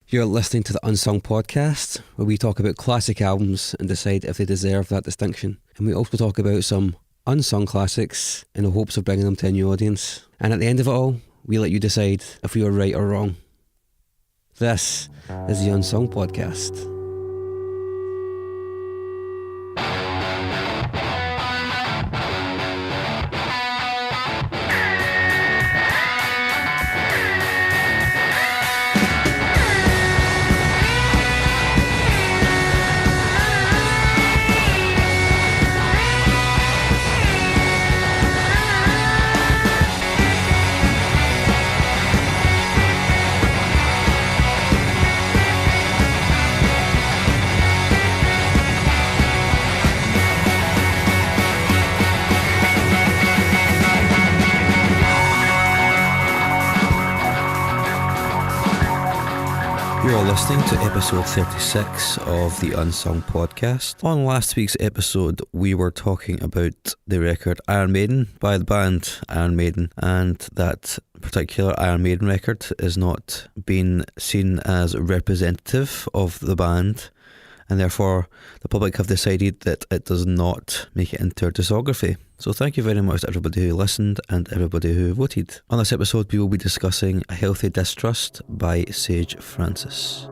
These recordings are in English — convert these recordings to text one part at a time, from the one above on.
You're listening to the Unsung Podcast, where we talk about classic albums and decide if they deserve that distinction. And we also talk about some unsung classics in the hopes of bringing them to a new audience. And at the end of it all, we let you decide if we were right or wrong. This is the Unsung Podcast. You're listening to episode 36 of the Unsung Podcast. On last week's episode, we were talking about the record Iron Maiden by the band Iron Maiden, and that particular Iron Maiden record is not being seen as representative of the band, and therefore the public have decided that it does not make it into our discography. So thank you very much to everybody who listened and everybody who voted. On this episode we will be discussing A Healthy Distrust by Sage Francis.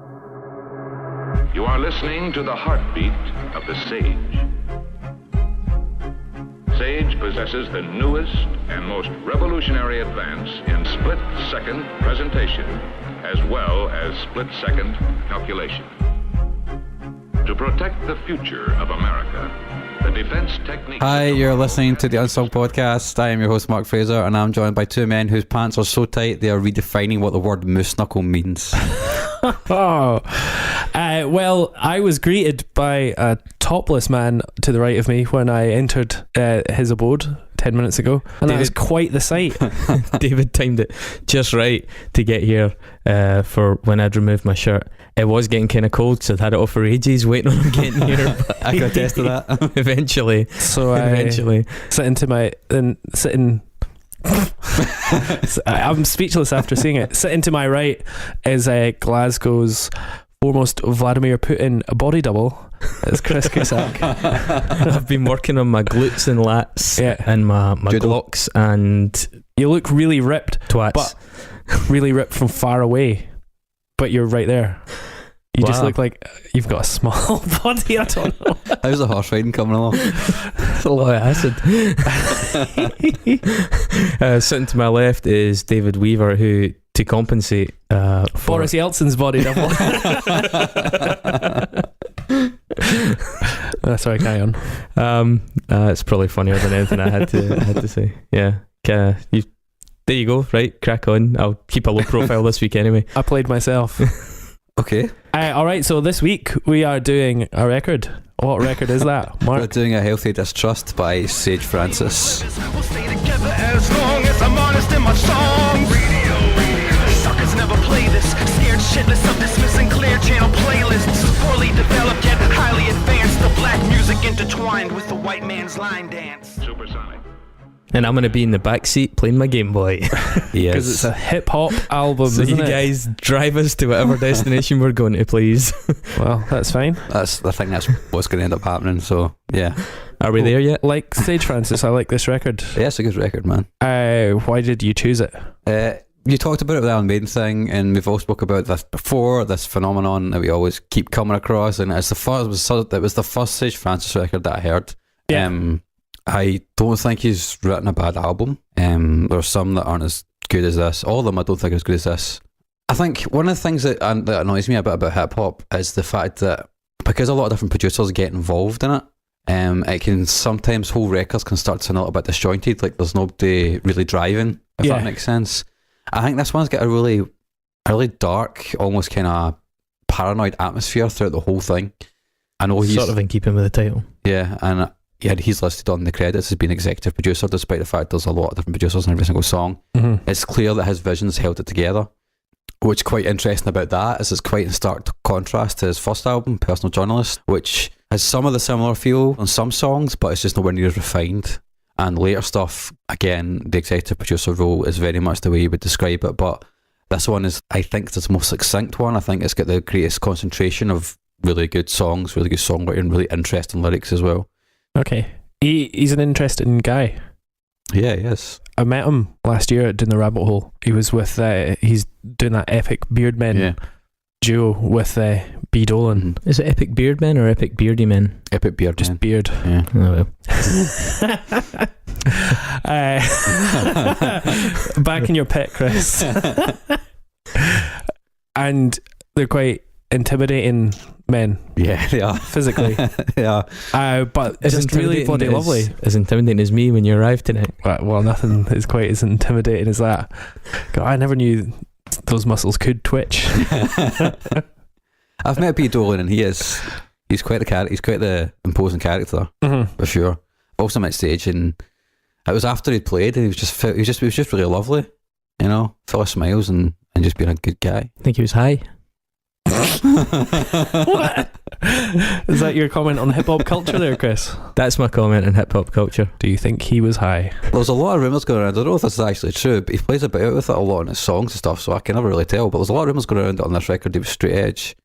You are listening to the heartbeat of the Sage. Sage possesses the newest and most revolutionary advance in split-second presentation as well as split-second calculation. To protect the future of America, the defense technique... Hi, you're listening to the Unsung Podcast. I am your host, Mark Fraser, and I'm joined by two men whose pants are so tight they are redefining what the word moose knuckle means. Well, I was greeted by a topless man to the right of me when I entered his abode 10 minutes ago, and that was quite the sight. David timed it just right to get here for when I'd removed my shirt. It was getting kind of cold, so I'd had it off for ages waiting on him getting here. But I could attest to that. Eventually. So I'm speechless after seeing it. Sitting to my right is Glasgow's foremost Vladimir Putin body double. It's Chris Cusack. I've been working on my glutes and lats and my glocks, and you look really ripped, twats. But really ripped from far away. But you're right there. You just look like you've got a small body. I don't know. How's the horse riding coming along? It's a lot of acid. Sitting to my left is David Weaver, who, to compensate for Boris Yeltsin's body double. Sorry, carry on. It's probably funnier than anything I had to say. Yeah. There you go. Right, crack on. I'll keep a low profile this week anyway. I played myself. Okay. Alright, so this week we are doing a record. What record is that, Mark? We're doing A Healthy Distrust by Sage Francis. We'll stay together as long as I'm honest in my songs. Suckers never play this. Scared shitless of dismissing clear channel playlists. Poorly developed yet highly advanced. The black music intertwined with the white man's line dance. Supersonic. And I'm going to be in the back seat playing my Game Boy. Yes. Because it's a hip-hop album, so isn't you it? guys drive us to whatever destination we're going to, please. Well, that's fine. I think that's what's going to end up happening, so yeah. Are we there yet? Like Sage Francis, I like this record. Yeah, it's a good record, man. Why did you choose it? You talked about it with the Iron Maiden thing, and we've all spoke about this before, this phenomenon that we always keep coming across, and it was the first Sage Francis record that I heard. Yeah. I don't think he's written a bad album. There's some that aren't as good as this. All of them I don't think are as good as this. I think one of the things that annoys me a bit about hip hop is the fact that because a lot of different producers get involved in it, it can sometimes whole records can start to sound a little bit disjointed, like there's nobody really driving, if that makes sense. I think this one's got a really dark, almost kind of paranoid atmosphere throughout the whole thing. I know he's sort of in keeping with the title. Yeah, and he's listed on the credits as being executive producer, despite the fact there's a lot of different producers in every single song. Mm-hmm. It's clear that his vision's held it together. What's quite interesting about that is it's quite in stark contrast to his first album, Personal Journalist, which has some of the similar feel on some songs, but it's just nowhere near as refined. And later stuff, again, the executive producer role is very much the way you would describe it, but This one is, I think, it's the most succinct one. I think it's got the greatest concentration of really good songs, really good songwriting, really interesting lyrics as well. Okay. He's an interesting guy. Yeah, he is. I met him last year at Down the Rabbit Hole. He was with, he's doing that Epic Beardmen duo with B. Dolan. Is it Epic Beardmen or Epic Beardy Men? Epic Beard. Just Beard. Yeah. Oh, well. Back in your pit, Chris. And they're quite intimidating men. Yeah, they are. Physically. Yeah. But just really bloody lovely. As intimidating as me when you arrived tonight. Well, nothing is quite as intimidating as that. God, I never knew those muscles could twitch. I've met Pete Dolan, and he's quite the character. He's quite the imposing character, for sure. I've also met stage, and it was after he'd played, and he was just really lovely, you know, full of smiles and just being a good guy. I think he was high. What? Is that your comment on hip hop culture there, Chris? That's my comment on hip hop culture. Do you think he was high? There's a lot of rumours going around. I don't know if this is actually true, but he plays about with it a lot in his songs and stuff, so I can never really tell. But there's a lot of rumours going around on this record he was straight edge.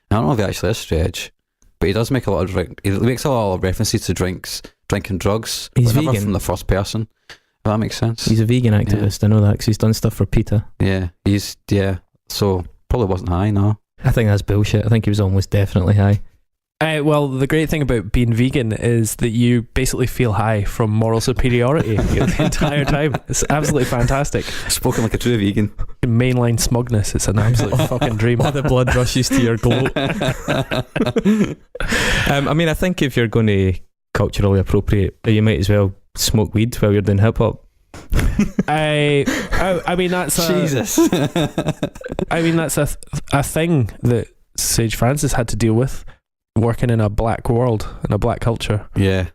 I don't know if he actually is straight edge, but he does make a lot of he makes a lot of references to drinking drugs. He's but never vegan from the first person. If that makes sense. He's a vegan activist. I know that because he's done stuff for PETA. Yeah, so probably wasn't high, no. I think that's bullshit. I think he was almost definitely high. Well, the great thing about being vegan is that you basically feel high from moral superiority the entire time. It's absolutely fantastic. Spoken like a true vegan. Mainline smugness. It's an absolute fucking dream. The blood rushes to your gloat. I mean, I think if you're going to culturally appropriate, you might as well smoke weed while you're doing hip hop. I mean that's Jesus. I mean that's a thing that Sage Francis had to deal with, working in a black world, in a black culture. Yeah.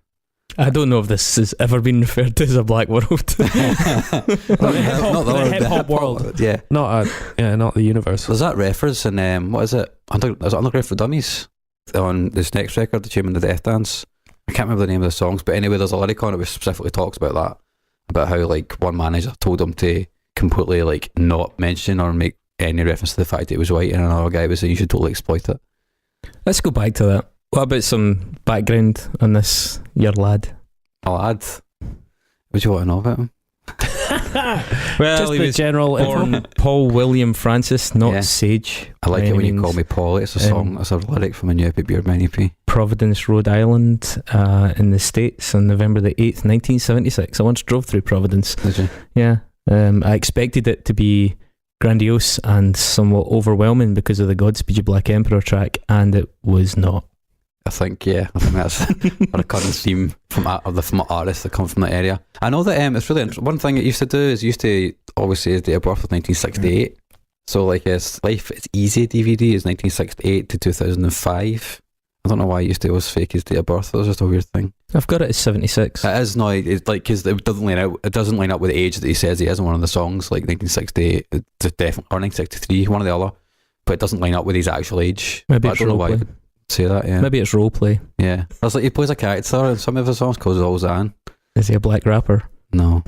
I don't know if this has ever been referred to as a black world. The hip hop world. Yeah. Not the universe. There's that reference in what is it? Is it Underground for Dummies? On this next record, The Tune and the Death Dance. I can't remember the name of the songs, but anyway, there's a lyric on it which specifically talks about that. About how like one manager told him to completely like not mention or make any reference to the fact that he was white, and another guy was saying you should totally exploit it. Let's go back to that. What about some background on this, your lad? My lad, what do you want to know about him? Well, just he the was general born Paul William Francis, not Sage. I like it when you call me Paul. It's a song. It's a lyric from a new Epic Beardmen EP. Providence, Rhode Island, in the States on November the 8th, 1976. I once drove through Providence. Did you? Yeah. I expected it to be grandiose and somewhat overwhelming because of the Godspeed You Black Emperor track, and it was not. I think that's a recurring theme from artists that come from that area. I know that it's really one thing it used to do is used to always say his date of birth was 1968. So like his Life It's Easy DVD is 1968 to 2005. I don't know why he used to always fake his date of birth. That was just a weird thing. I've got it as 76. It is, no, it's like, because it doesn't line out. It doesn't line up with the age that he says he is in one of the songs, like 1968, it's definitely, or 1963, one or the other. But it doesn't line up with his actual age. Maybe but it's I don't know why role he would say that. Yeah, maybe it's role play. Yeah, that's like he plays a character in some of his songs called Ozan. Is he a black rapper? No.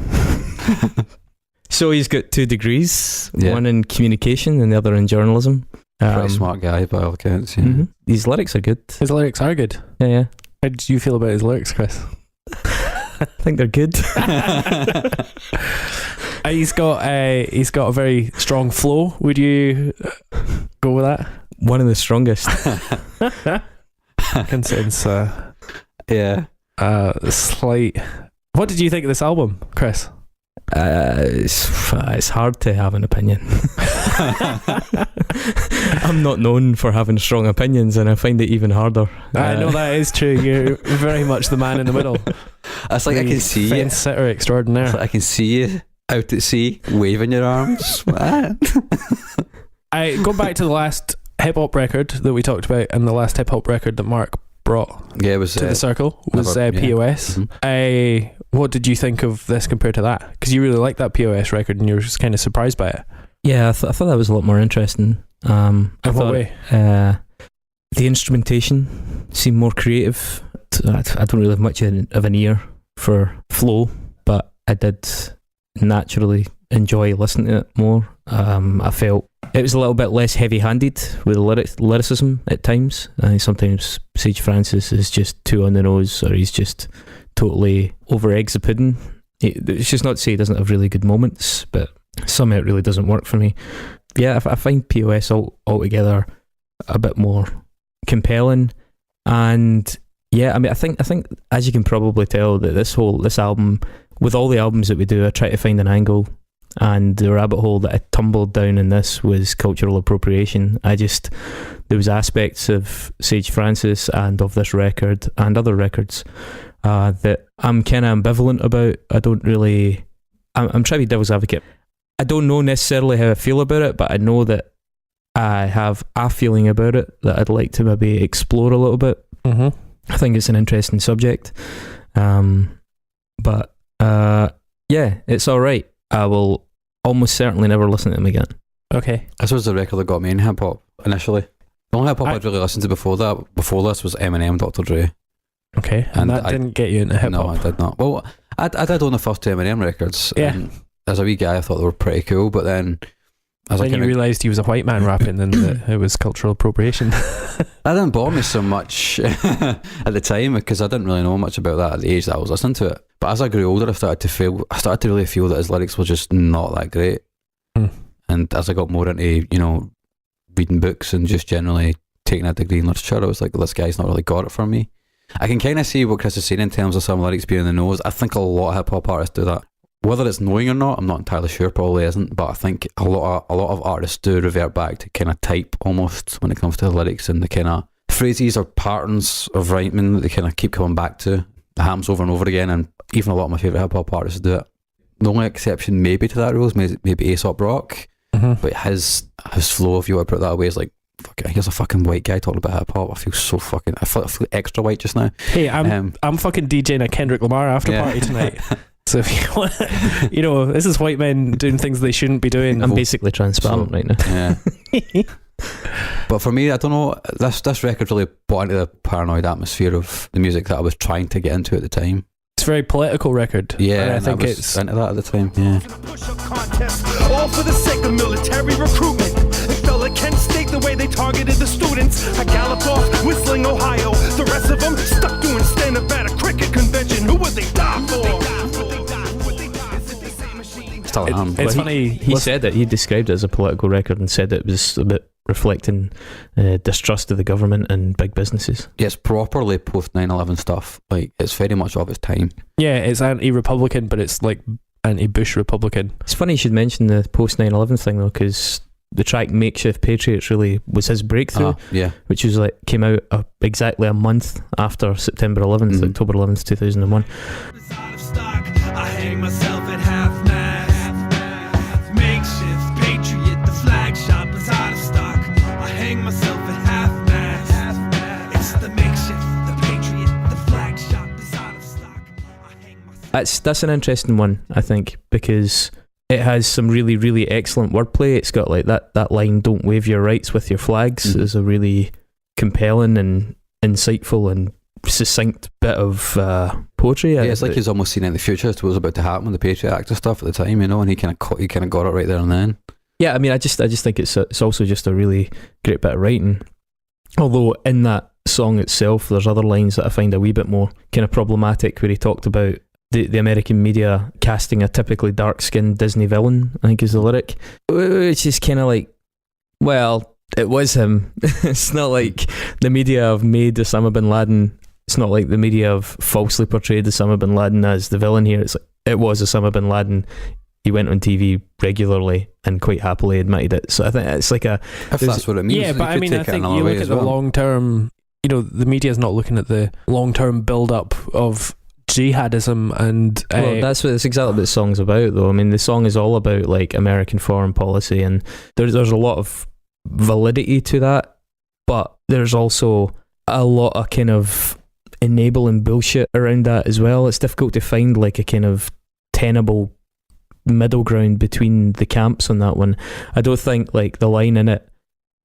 So he's got 2 degrees, Yeah. one in communication and the other in journalism. Pretty smart guy by all accounts. Yeah. Mm-hmm. His lyrics are good. His lyrics are good. Yeah. How do you feel about his lyrics, Chris? I think they're good. He's got a very strong flow. Would you go with that? One of the strongest. I can sense Yeah. slight. What did you think of this album, Chris? It's hard to have an opinion. I'm not known for having strong opinions, and I find it even harder. I know that is true. You're very much the man in the middle. It's like I can see you. Fence sitter extraordinaire. It's like I can see you out at sea, waving your arms. What? Go back to the last hip hop record that we talked about, and the last hip hop record that Mark brought Yeah, it was to the circle was yeah. POS. Mhm. What did you think of this compared to that? Because you really liked that POS record, and you were just kind of surprised by it. Yeah, I thought that was a lot more interesting. In what way? The instrumentation seemed more creative. I don't really have much of an ear for flow, but I did naturally enjoy listening to it more. I felt it was a little bit less heavy-handed with lyricism at times. I think sometimes Sage Francis is just too on the nose, or he's just totally over eggs the pudding. It's just not to say he doesn't have really good moments, but somehow it really doesn't work for me. Yeah, I find POS altogether a bit more compelling, and yeah, I mean, I think as you can probably tell that this album, with all the albums that we do, I try to find an angle, and the rabbit hole that I tumbled down in this was cultural appropriation. There was aspects of Sage Francis and of this record and other records that I'm kind of ambivalent about. I'm trying to be devil's advocate. I don't know necessarily how I feel about it, but I know that I have a feeling about it that I'd like to maybe explore a little bit. Mm-hmm. I think it's an interesting subject. But yeah, it's alright. I will almost certainly never listen to them again. Okay. This was the record that got me in hip hop initially. The only hip hop I'd really listened to before this was Eminem, Dr. Dre. Okay, and that didn't get you into hip hop? No, I did not. Well, I did own the first two Eminem records. Yeah. And as a wee guy, I thought they were pretty cool, but then you realised he was a white man rapping and that it was cultural appropriation. That didn't bother me so much at the time, because I didn't really know much about that at the age that I was listening to it. But as I grew older, I started to really feel that his lyrics were just not that great. And as I got more into, reading books and just generally taking a degree in literature, I was like, this guy's not really got it for me. I can kind of see what Chris is saying in terms of some lyrics being in the nose. I think a lot of hip hop artists do that. Whether it's knowing or not, I'm not entirely sure. Probably isn't, but I think a lot of artists do revert back to kind of type almost when it comes to the lyrics, and the kind of phrases or patterns of rhyming that they kind of keep coming back to. It happens over and over again, and even a lot of my favourite hip hop artists do it. The only exception maybe to that rule is maybe Aesop Rock, but his flow, if you want to put it that way, is like, here's a fucking white guy talking about hip hop. I feel extra white just now. Hey, I'm fucking DJing a Kendrick Lamar after party tonight. So if you want, this is white men doing things they shouldn't be doing. I'm basically transparent right now. Yeah. But for me, I don't know, this record really brought into the paranoid atmosphere of the music that I was trying to get into at the time. It's a very political record. Yeah, I think I was it's into that at the time. Yeah. All for the sake of military recruitment. If fella can state the way they targeted the students, I galloped off whistling Ohio. The rest of them stuck doing stand-up at a cricket convention. Who would they die for? It's funny. He said it. He described it as a political record and said it was a bit reflecting distrust of the government and big businesses. Yeah, it's properly post 9/11 stuff. Like, it's very much of its time. Yeah, it's anti-Republican, but it's like anti-Bush Republican. It's funny you should mention the post 9/11 thing though, because the track Makeshift Patriots really was his breakthrough. Yeah, which was came out exactly a month after September 11th, October 11th, 2001. I hang myself at half mast. Makeshift Patriot, the flag shop is out of stock. I hang myself at half mast. It's the makeshift, the Patriot, the flag shop is out of stock. I hang myself. That's an interesting one, I think, because it has some really, really excellent wordplay. It's got that line, "Don't wave your rights with your flags," is a really compelling and insightful and succinct bit of poetry. Yeah, it's like he's almost seen in the future as to what was about to happen with the Patriot Act and stuff at the time, and he kind of got it right there and then. Yeah, I mean, I just think it's also just a really great bit of writing. Although in that song itself, there's other lines that I find a wee bit more kind of problematic, where he talked about the American media casting a typically dark-skinned Disney villain, I think is the lyric, which is kind of like, well, it was him. It's not like the media have made Osama bin Laden. It's not like the media have falsely portrayed Osama bin Laden as the villain here. It's like, it was Osama bin Laden. He went on TV regularly and quite happily admitted it. So I think it's like if that's what it means. Yeah, but I mean, I think you look at the long-term, the media is not looking at the long-term build-up of jihadism and that's exactly what the song's about, though. I mean, the song is all about American foreign policy, and there's a lot of validity to that, but there's also a lot of kind of enabling bullshit around that as well. It's difficult to find a kind of tenable middle ground between the camps on that one. I don't think the line in it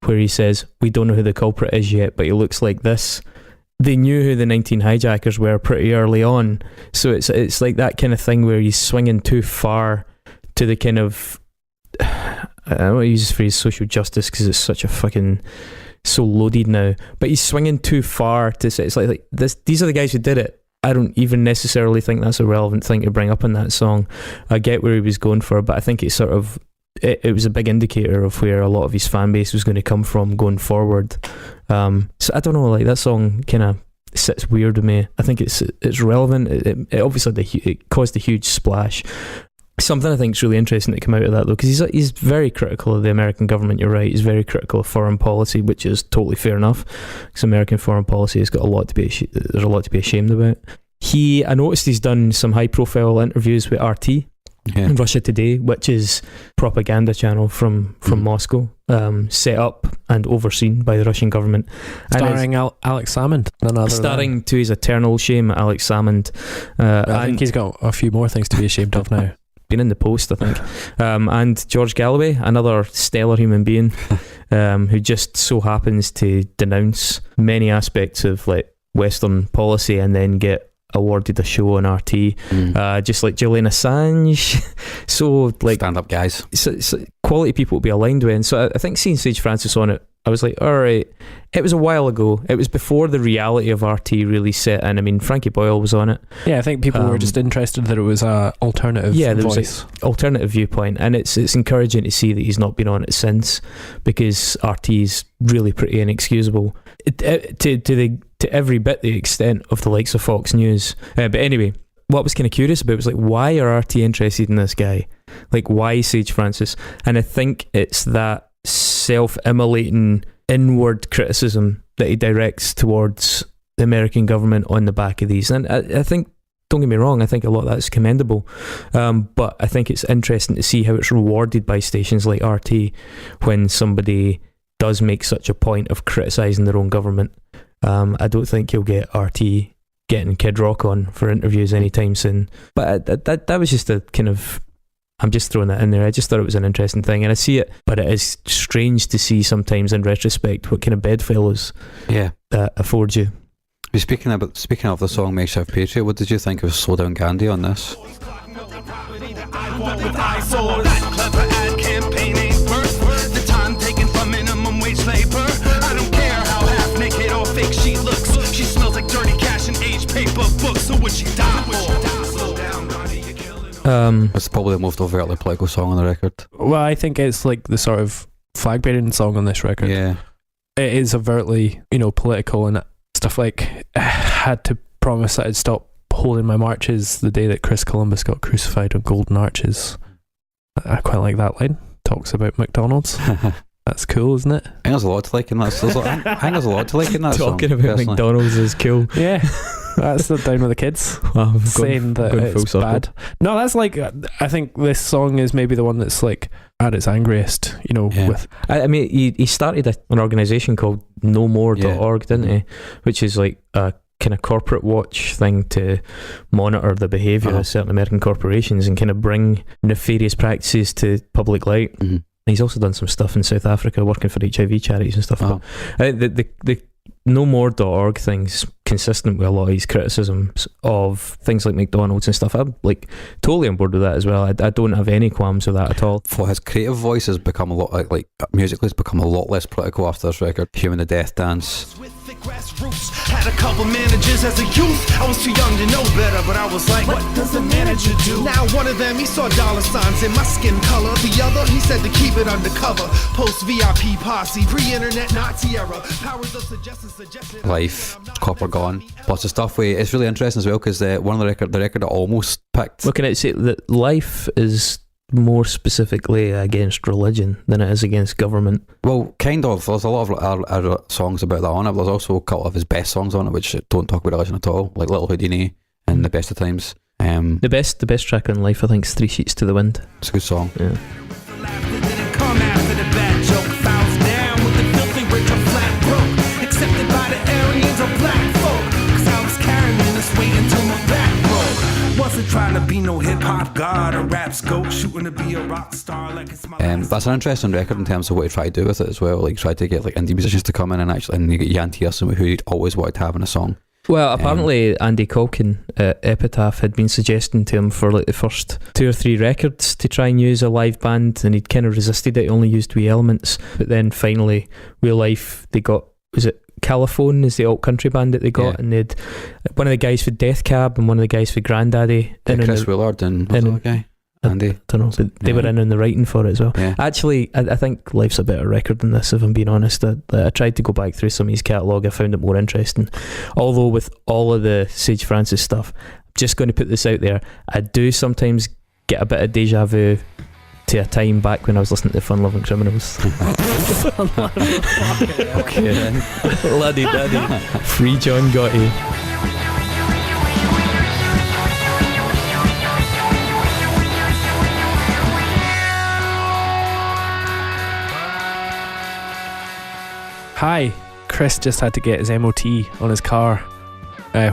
where he says, "We don't know who the culprit is yet, but he looks like this." They knew who the 19 hijackers were pretty early on, so it's like that kind of thing where he's swinging too far to the kind of, I don't want to use this phrase social justice because it's such a fucking so loaded now, but he's swinging too far to say it's like this. These are the guys who did it. I don't even necessarily think that's a relevant thing to bring up in that song. I get where he was going for, but I think it's sort of it was a big indicator of where a lot of his fan base was going to come from going forward. So I don't know, like that song kind of sits weird with me. I think it's relevant. It obviously it caused a huge splash. Something I think is really interesting to come out of that though, because he's very critical of the American government. You're right. He's very critical of foreign policy, which is totally fair enough, because American foreign policy has got a lot to be there's a lot to be ashamed about. I noticed he's done some high profile interviews with RT. Yeah. Russia Today, which is propaganda channel from Moscow, set up and overseen by the Russian government, starring Alex Salmond, starring to his eternal shame Alex Salmond. I think he's got a few more things to be ashamed of now. Been in the post, I think. And George Galloway, another stellar human being, who just so happens to denounce many aspects of like Western policy and then get awarded a show on RT, just like Julian Assange. So like stand up guys, so quality people to be aligned with. And so I think seeing Sage Francis on it, I was like, all right, it was a while ago. It was before the reality of RT really set in. I mean, Frankie Boyle was on it. Yeah, I think people were just interested that it was a alternative voice. Was an alternative viewpoint, and it's encouraging to see that he's not been on it since, because RT is really pretty inexcusable to every bit the extent of the likes of Fox News. But anyway, what I was kind of curious about was like, why are RT interested in this guy? Like, why Sage Francis? And I think it's that self-immolating inward criticism that he directs towards the American government on the back of these. And I think, don't get me wrong, I think a lot of that's commendable, but I think it's interesting to see how it's rewarded by stations like RT when somebody does make such a point of criticising their own government. I don't think you'll get RT getting Kid Rock on for interviews anytime soon, but that was just a kind of, I'm just throwing that in there. I just thought it was an interesting thing, and I see it, but it is strange to see sometimes in retrospect what kind of bedfellows that affords you. Speaking of the song Makeshift Patriot, what did you think of Slow Down Gandhi on this? The time taken from minimum wage labor. I don't care how half naked or fake she looks. She smells like dirty cash and aged paper books. So would she die for? Slow down, Gandhi, you're killing me. It's probably the most overtly political song on the record. Well, I think it's like the sort of flag bearing song on this record. Yeah, it is overtly, political, and stuff like, I had to promise that I'd stop holding my marches the day that Chris Columbus got crucified on golden arches. I quite like that line. Talks about McDonald's. That's cool, isn't it? I think there's a lot to like in that. I think there's a lot to like in that Talking song, about personally. McDonald's is cool. Yeah. That's not down with the kids. Well, saying that it's bad. No, that's like, I think this song is maybe the one that's like at its angriest, with. I mean, he started an organisation called nomore.org, didn't he? Which is like a kind of corporate watch thing to monitor the behaviour of certain American corporations and kind of bring nefarious practices to public light. Mm-hmm. He's also done some stuff in South Africa working for HIV charities and stuff. But the nomore.org thing's consistent with a lot of his criticisms of things like McDonald's and stuff. I'm like totally on board with that as well. I don't have any qualms with that at all. For his creative voice has become a lot like musically has become a lot less political after this record. Human the Death Dance. Grassroots. Had a couple managers as a youth. I was too young to know better, but I was like, what does a manager do? Now one of them, he saw dollar signs in my skin color. The other, he said to keep it undercover. Post VIP posse, pre-internet Nazi era. Powers of suggestion. Life, Copper Gone, lots of stuff. It's really interesting as well because one of the record I almost picked. Well, can I say that Life is more specifically against religion than it is against government? Well, kind of. There's a lot of songs about that on it, but there's also a couple of his best songs on it which don't talk about religion at all, like Little Houdini and The Best of Times. The best track on Life, I think, is 3 Sheets to the Wind. It's a good song. Yeah. Trying to be no hip-hop god or rap scope, shooting to be a rock star like it's my that's an interesting record in terms of what he tried to do with it as well. Like, tried to get like indie musicians to come in and you get Jan Tiersen, who he'd always wanted to have in a song, Well, apparently Andy Colkin at Epitaph had been suggesting to him for like the first 2 or 3 records to try and use a live band, and he'd kind of resisted it. He only used wee elements, but then finally Real Life, they got, was it Caliphone is the alt country band that they got, and they'd one of the guys for Death Cab and one of the guys for Grandaddy, Chris Willard and what's the other guy? Andy. I don't know, but they were in the writing for it as well. Yeah. Actually, I think Life's a better record than this, if I'm being honest. I tried to go back through some of his catalogue. I found it more interesting. Although with all of the Sage Francis stuff, I'm just going to put this out there, I do sometimes get a bit of deja vu to a time back when I was listening to Fun Loving Criminals. Okay then. Laddie daddy. Free John Gotti. Hi, Chris just had to get his MOT on his car,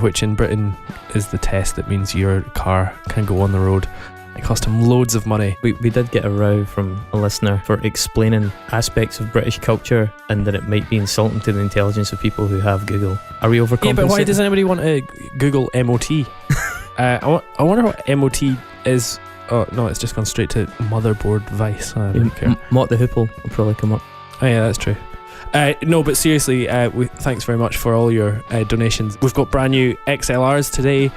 which in Britain is the test that means your car can go on the road. It cost him loads of money. We did get a row from a listener for explaining aspects of British culture and that it might be insulting to the intelligence of people who have Google. Are we overcompensating? Yeah, but why does anybody want to Google MOT? I wonder what MOT is. Oh no, it's just gone straight to motherboard device. I don't care. Mott the Hoople will probably come up. Oh yeah, that's true. No, but seriously, thanks very much for all your donations. We've got brand new XLRs today.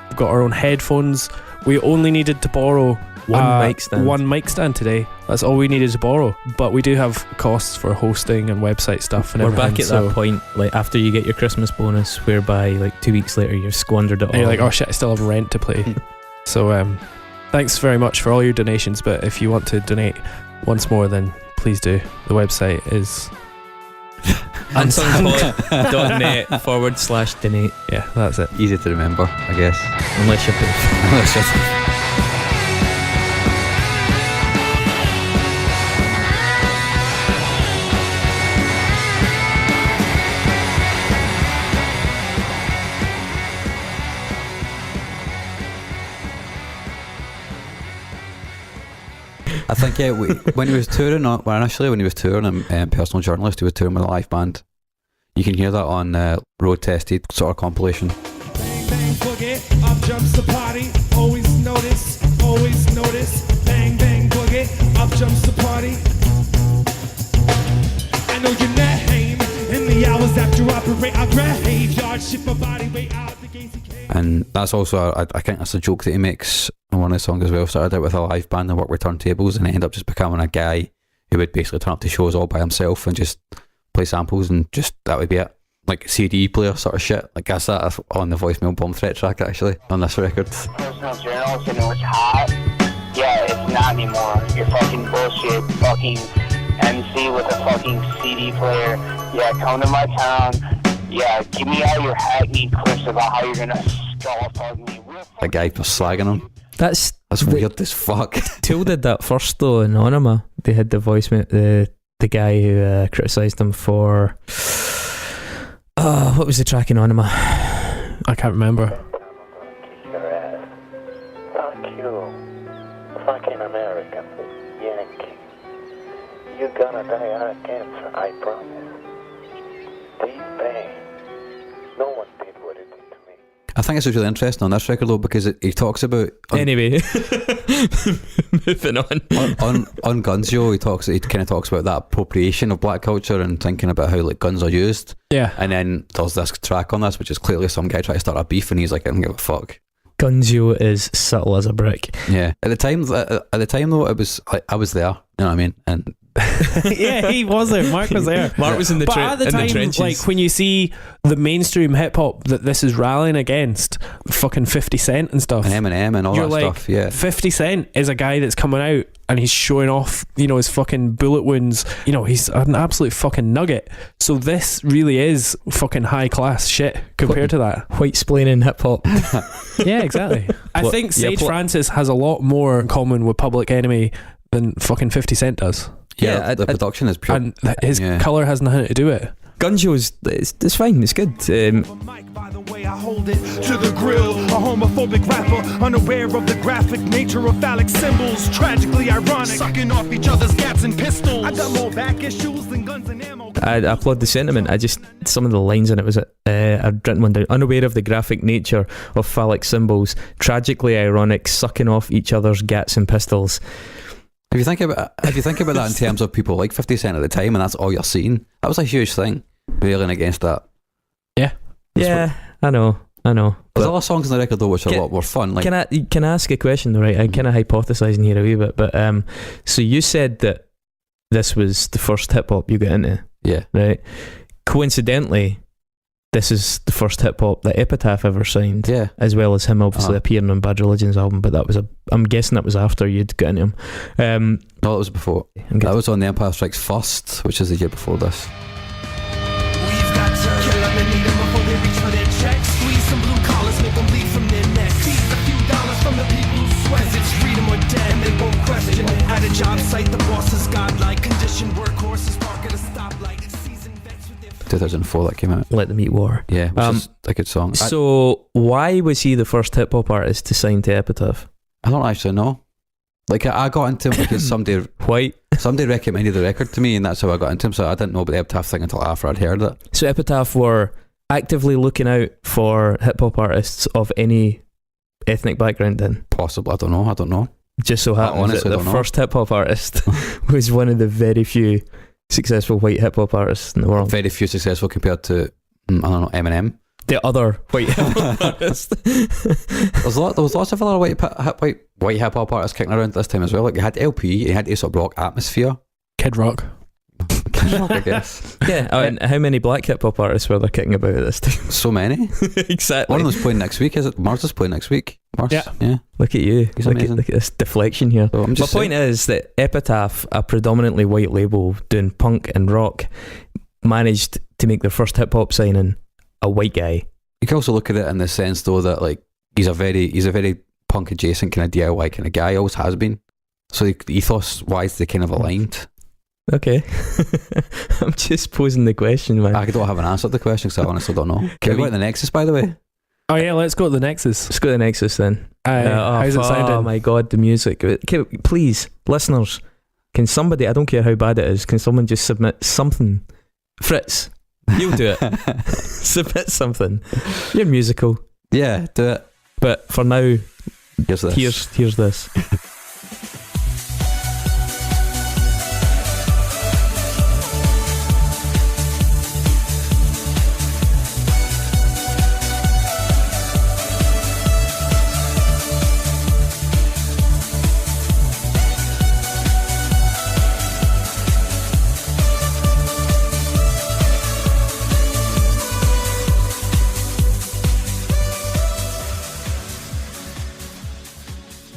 We've got our own headphones. We only needed to borrow one mic stand today. That's all we needed to borrow. But we do have costs for hosting and website stuff and We're everything. back at that point, like after you get your Christmas bonus, whereby like 2 weeks later you've squandered it all. And you're like, oh shit, I still have rent to pay. So thanks very much for all your donations. But if you want to donate once more, then please do. The website is unsungpod.net/donate. Yeah, that's it. Easy to remember, I guess. Unless you're Unless you're- I think when he was touring, when he was touring and Personal Journalist, he was touring with a live band. You can hear that on Road Tested sort of compilation. Bang, bang, boogie, up jumps the party. Always notice, bang, bang, boogie, up jumps the party. I know your name, in the hours after operate, I'll graveyard, ship my body way out the gates. And that's also, I think that's a joke that he makes on one of the songs as well. Started out with a live band and worked with turntables, and ended up just becoming a guy who would basically turn up to shows all by himself and just play samples, and just that would be it. Like CD player sort of shit. Like that's that on the voicemail bomb threat track actually on this record. Personal Journalist and it was hot. Yeah, it's not anymore. You're fucking bullshit. Fucking MC with a fucking CD player. Yeah, come to my town. Yeah, give me all your hackneyed clips about how you're gonna skull fuck me. A guy for slagging him. That's weird as fuck. Tool did that first though in Anima. They had the voicemail, the guy who criticised them for what was the track in Anima? I can't remember. Your ass. Fuck you. Fucking American. Yankee. You're gonna die out of cancer, I promise. Deep pain. No one did what it did to me. I think this is really interesting on this record though, because he talks about anyway moving on Gunsio, he kind of talks about that appropriation of black culture and thinking about how like guns are used. Yeah. And then there's this track on this which is clearly some guy trying to start a beef, and he's like, I don't give a fuck. Gunsio is subtle as a brick. Yeah. At the time though, it was like, I was there, you know what I mean? And yeah, he was there. Mark was there. Mark was in the at the time, trenches. like when you see the mainstream hip hop that this is rallying against, fucking 50 Cent and stuff, and Eminem and all you're that like, stuff. Yeah, 50 Cent is a guy that's coming out and he's showing off, his fucking bullet wounds. He's an absolute fucking nugget. So this really is fucking high class shit compared to that. White splaining hip hop. Yeah, exactly. I think Sage Francis has a lot more in common with Public Enemy than fucking 50 Cent does. the production is pure. And his colour has nothing to do with it. Gunjo's, it's fine, it's good. By the way I hold it to the grill, a homophobic rapper, unaware of the graphic nature of phallic symbols, tragically ironic, sucking off each other's gats and pistols. I got more back issues than guns and ammo. I applaud the sentiment. Some of the lines in it was I've written one down. Unaware of the graphic nature of phallic symbols, tragically ironic, sucking off each other's gats and pistols. If you think about that in terms of people like 50 Cent at the time, and that's all you're seeing, that was a huge thing. Railing against that. Yeah, I know. There's a lot of songs on the record though which are a lot more fun. Like, can I ask a question, right? I'm kind of hypothesising here a wee bit, but so you said that this was the first hip hop you got into, yeah, right? Coincidentally, this is the first hip hop that Epitaph ever signed, yeah, as well as him obviously appearing on Bad Religion's album. But I'm guessing that was after you'd got into him. No, it was before. That was on The Empire Strikes First, which is the year before this. We've got to kill them and eat them before they reach for their checks. Squeeze some blue collars, make them bleed from their necks. Seize a few dollars from the people who sweat. 'Cause it's freedom or dead, and they won't question it. At a job site, the boss is godlike. Conditioned workhorses park at a stoplight. Seasoned vets with their 2004 that came out. Let Them Eat War. Yeah, which is a good song. So why was he the first hip hop artist to sign to Epitaph? I don't actually know. Like, I got into him because somebody recommended the record to me, and that's how I got into him. So I didn't know about the Epitaph thing until after I'd heard it. So Epitaph were actively looking out for hip hop artists of any ethnic background then? Possibly, I don't know. Just so happens honestly that the first hip hop artist was one of the very few successful white hip hop artists in the world. Very few successful compared to, I don't know, Eminem. The other white hip hop artist. There was lots of other white hip hop artists kicking around this time as well. Like, you had LP, you had A$AP Rock, Atmosphere, Kid Rock. I guess. Yeah, and how many black hip hop artists were there kicking about at this time? So many. Exactly. One of them's playing next week, is it? Mars is playing next week. Mars, yeah. Look at you. He's look amazing. at this deflection here. So My point is that Epitaph, a predominantly white label doing punk and rock, managed to make their first hip hop signing a white guy. You can also look at it in the sense though that, like, he's a very punk adjacent kind of DIY kind of guy, always has been. So the ethos wise they kind of aligned. Okay. I'm just posing the question, man. I don't have an answer to the question because I honestly don't know. Can we go to the Nexus, by the way? Oh yeah, let's go to the Nexus. Let's go to the Nexus then. How's it sounding? Oh my god, the music. Okay, please, listeners, can somebody, I don't care how bad it is, can someone just submit something? Fritz, you'll do it. Submit something. You're musical. Yeah, do it. But for now, Here's this. Here's this.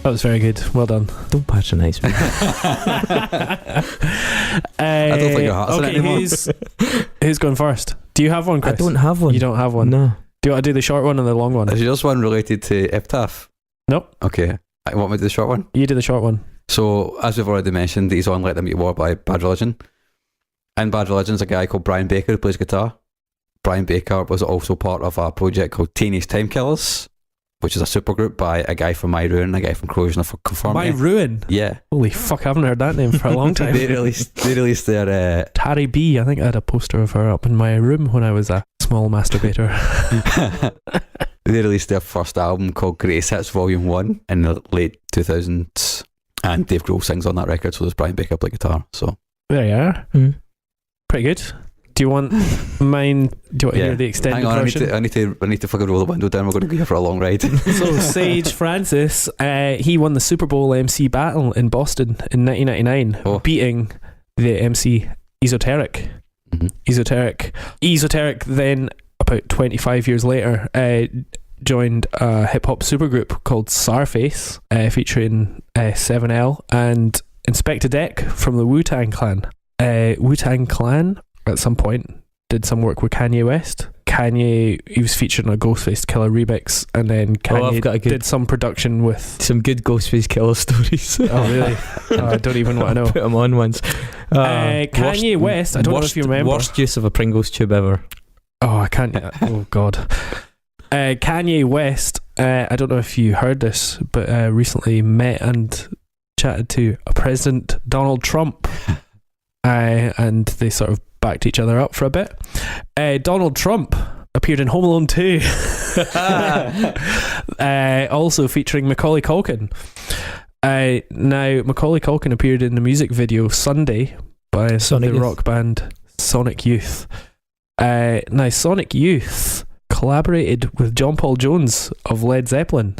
That was very good. Well done. Don't patronise me. I don't think your heart's in it anymore. Who's going first? Do you have one, Chris? I don't have one. You don't have one? No. Do you want to do the short one or the long one? Is yours one related to Epitaph? Nope. Okay. I want me to do the short one? You do the short one. So, as we've already mentioned, he's on Let Them Eat War by Bad Religion. In Bad Religion's a guy called Brian Baker who plays guitar. Brian Baker was also part of a project called Teenage Time Killers, which is a supergroup by a guy from My Ruin, a guy from Corrosion of Conformity. My Ruin? Yeah. Holy fuck, I haven't heard that name for a long time. They released their... Tari B, I think I had a poster of her up in my room when I was a small masturbator. They released their first album called Greatest Hits Volume 1 in the late 2000s, and Dave Grohl sings on that record, so there's Brian Baker play guitar. So there you are. Mm. Pretty good. Do you want mine? Do you want to hear the extended Hang on, version? I need to fucking roll the window down. We're going to go here for a long ride. So Sage Francis, he won the Super Bowl MC battle in Boston in 1999, beating the MC Esoteric. Mm-hmm. Esoteric then, about 25 years later, joined a hip-hop supergroup called Sarface, featuring 7L and Inspector Deck from the Wu-Tang Clan. Wu-Tang Clan at some point did some work with Kanye West. Kanye, he was featured on a Ghostface Killer remix, and then Kanye did some production with some good Ghostface Killer stories. Oh really? I don't even want to know. Put them on once. Kanye West, I don't know if you remember. Worst use of a Pringles tube ever. Oh, I can't. Oh God. Kanye West, I don't know if you heard this, but recently met and chatted to President Donald Trump, and they sort of backed each other up for a bit. Donald Trump appeared in Home Alone 2, also featuring Macaulay Culkin. Now, Macaulay Culkin appeared in the music video Sunday by the rock band Sonic Youth. Now, Sonic Youth collaborated with John Paul Jones of Led Zeppelin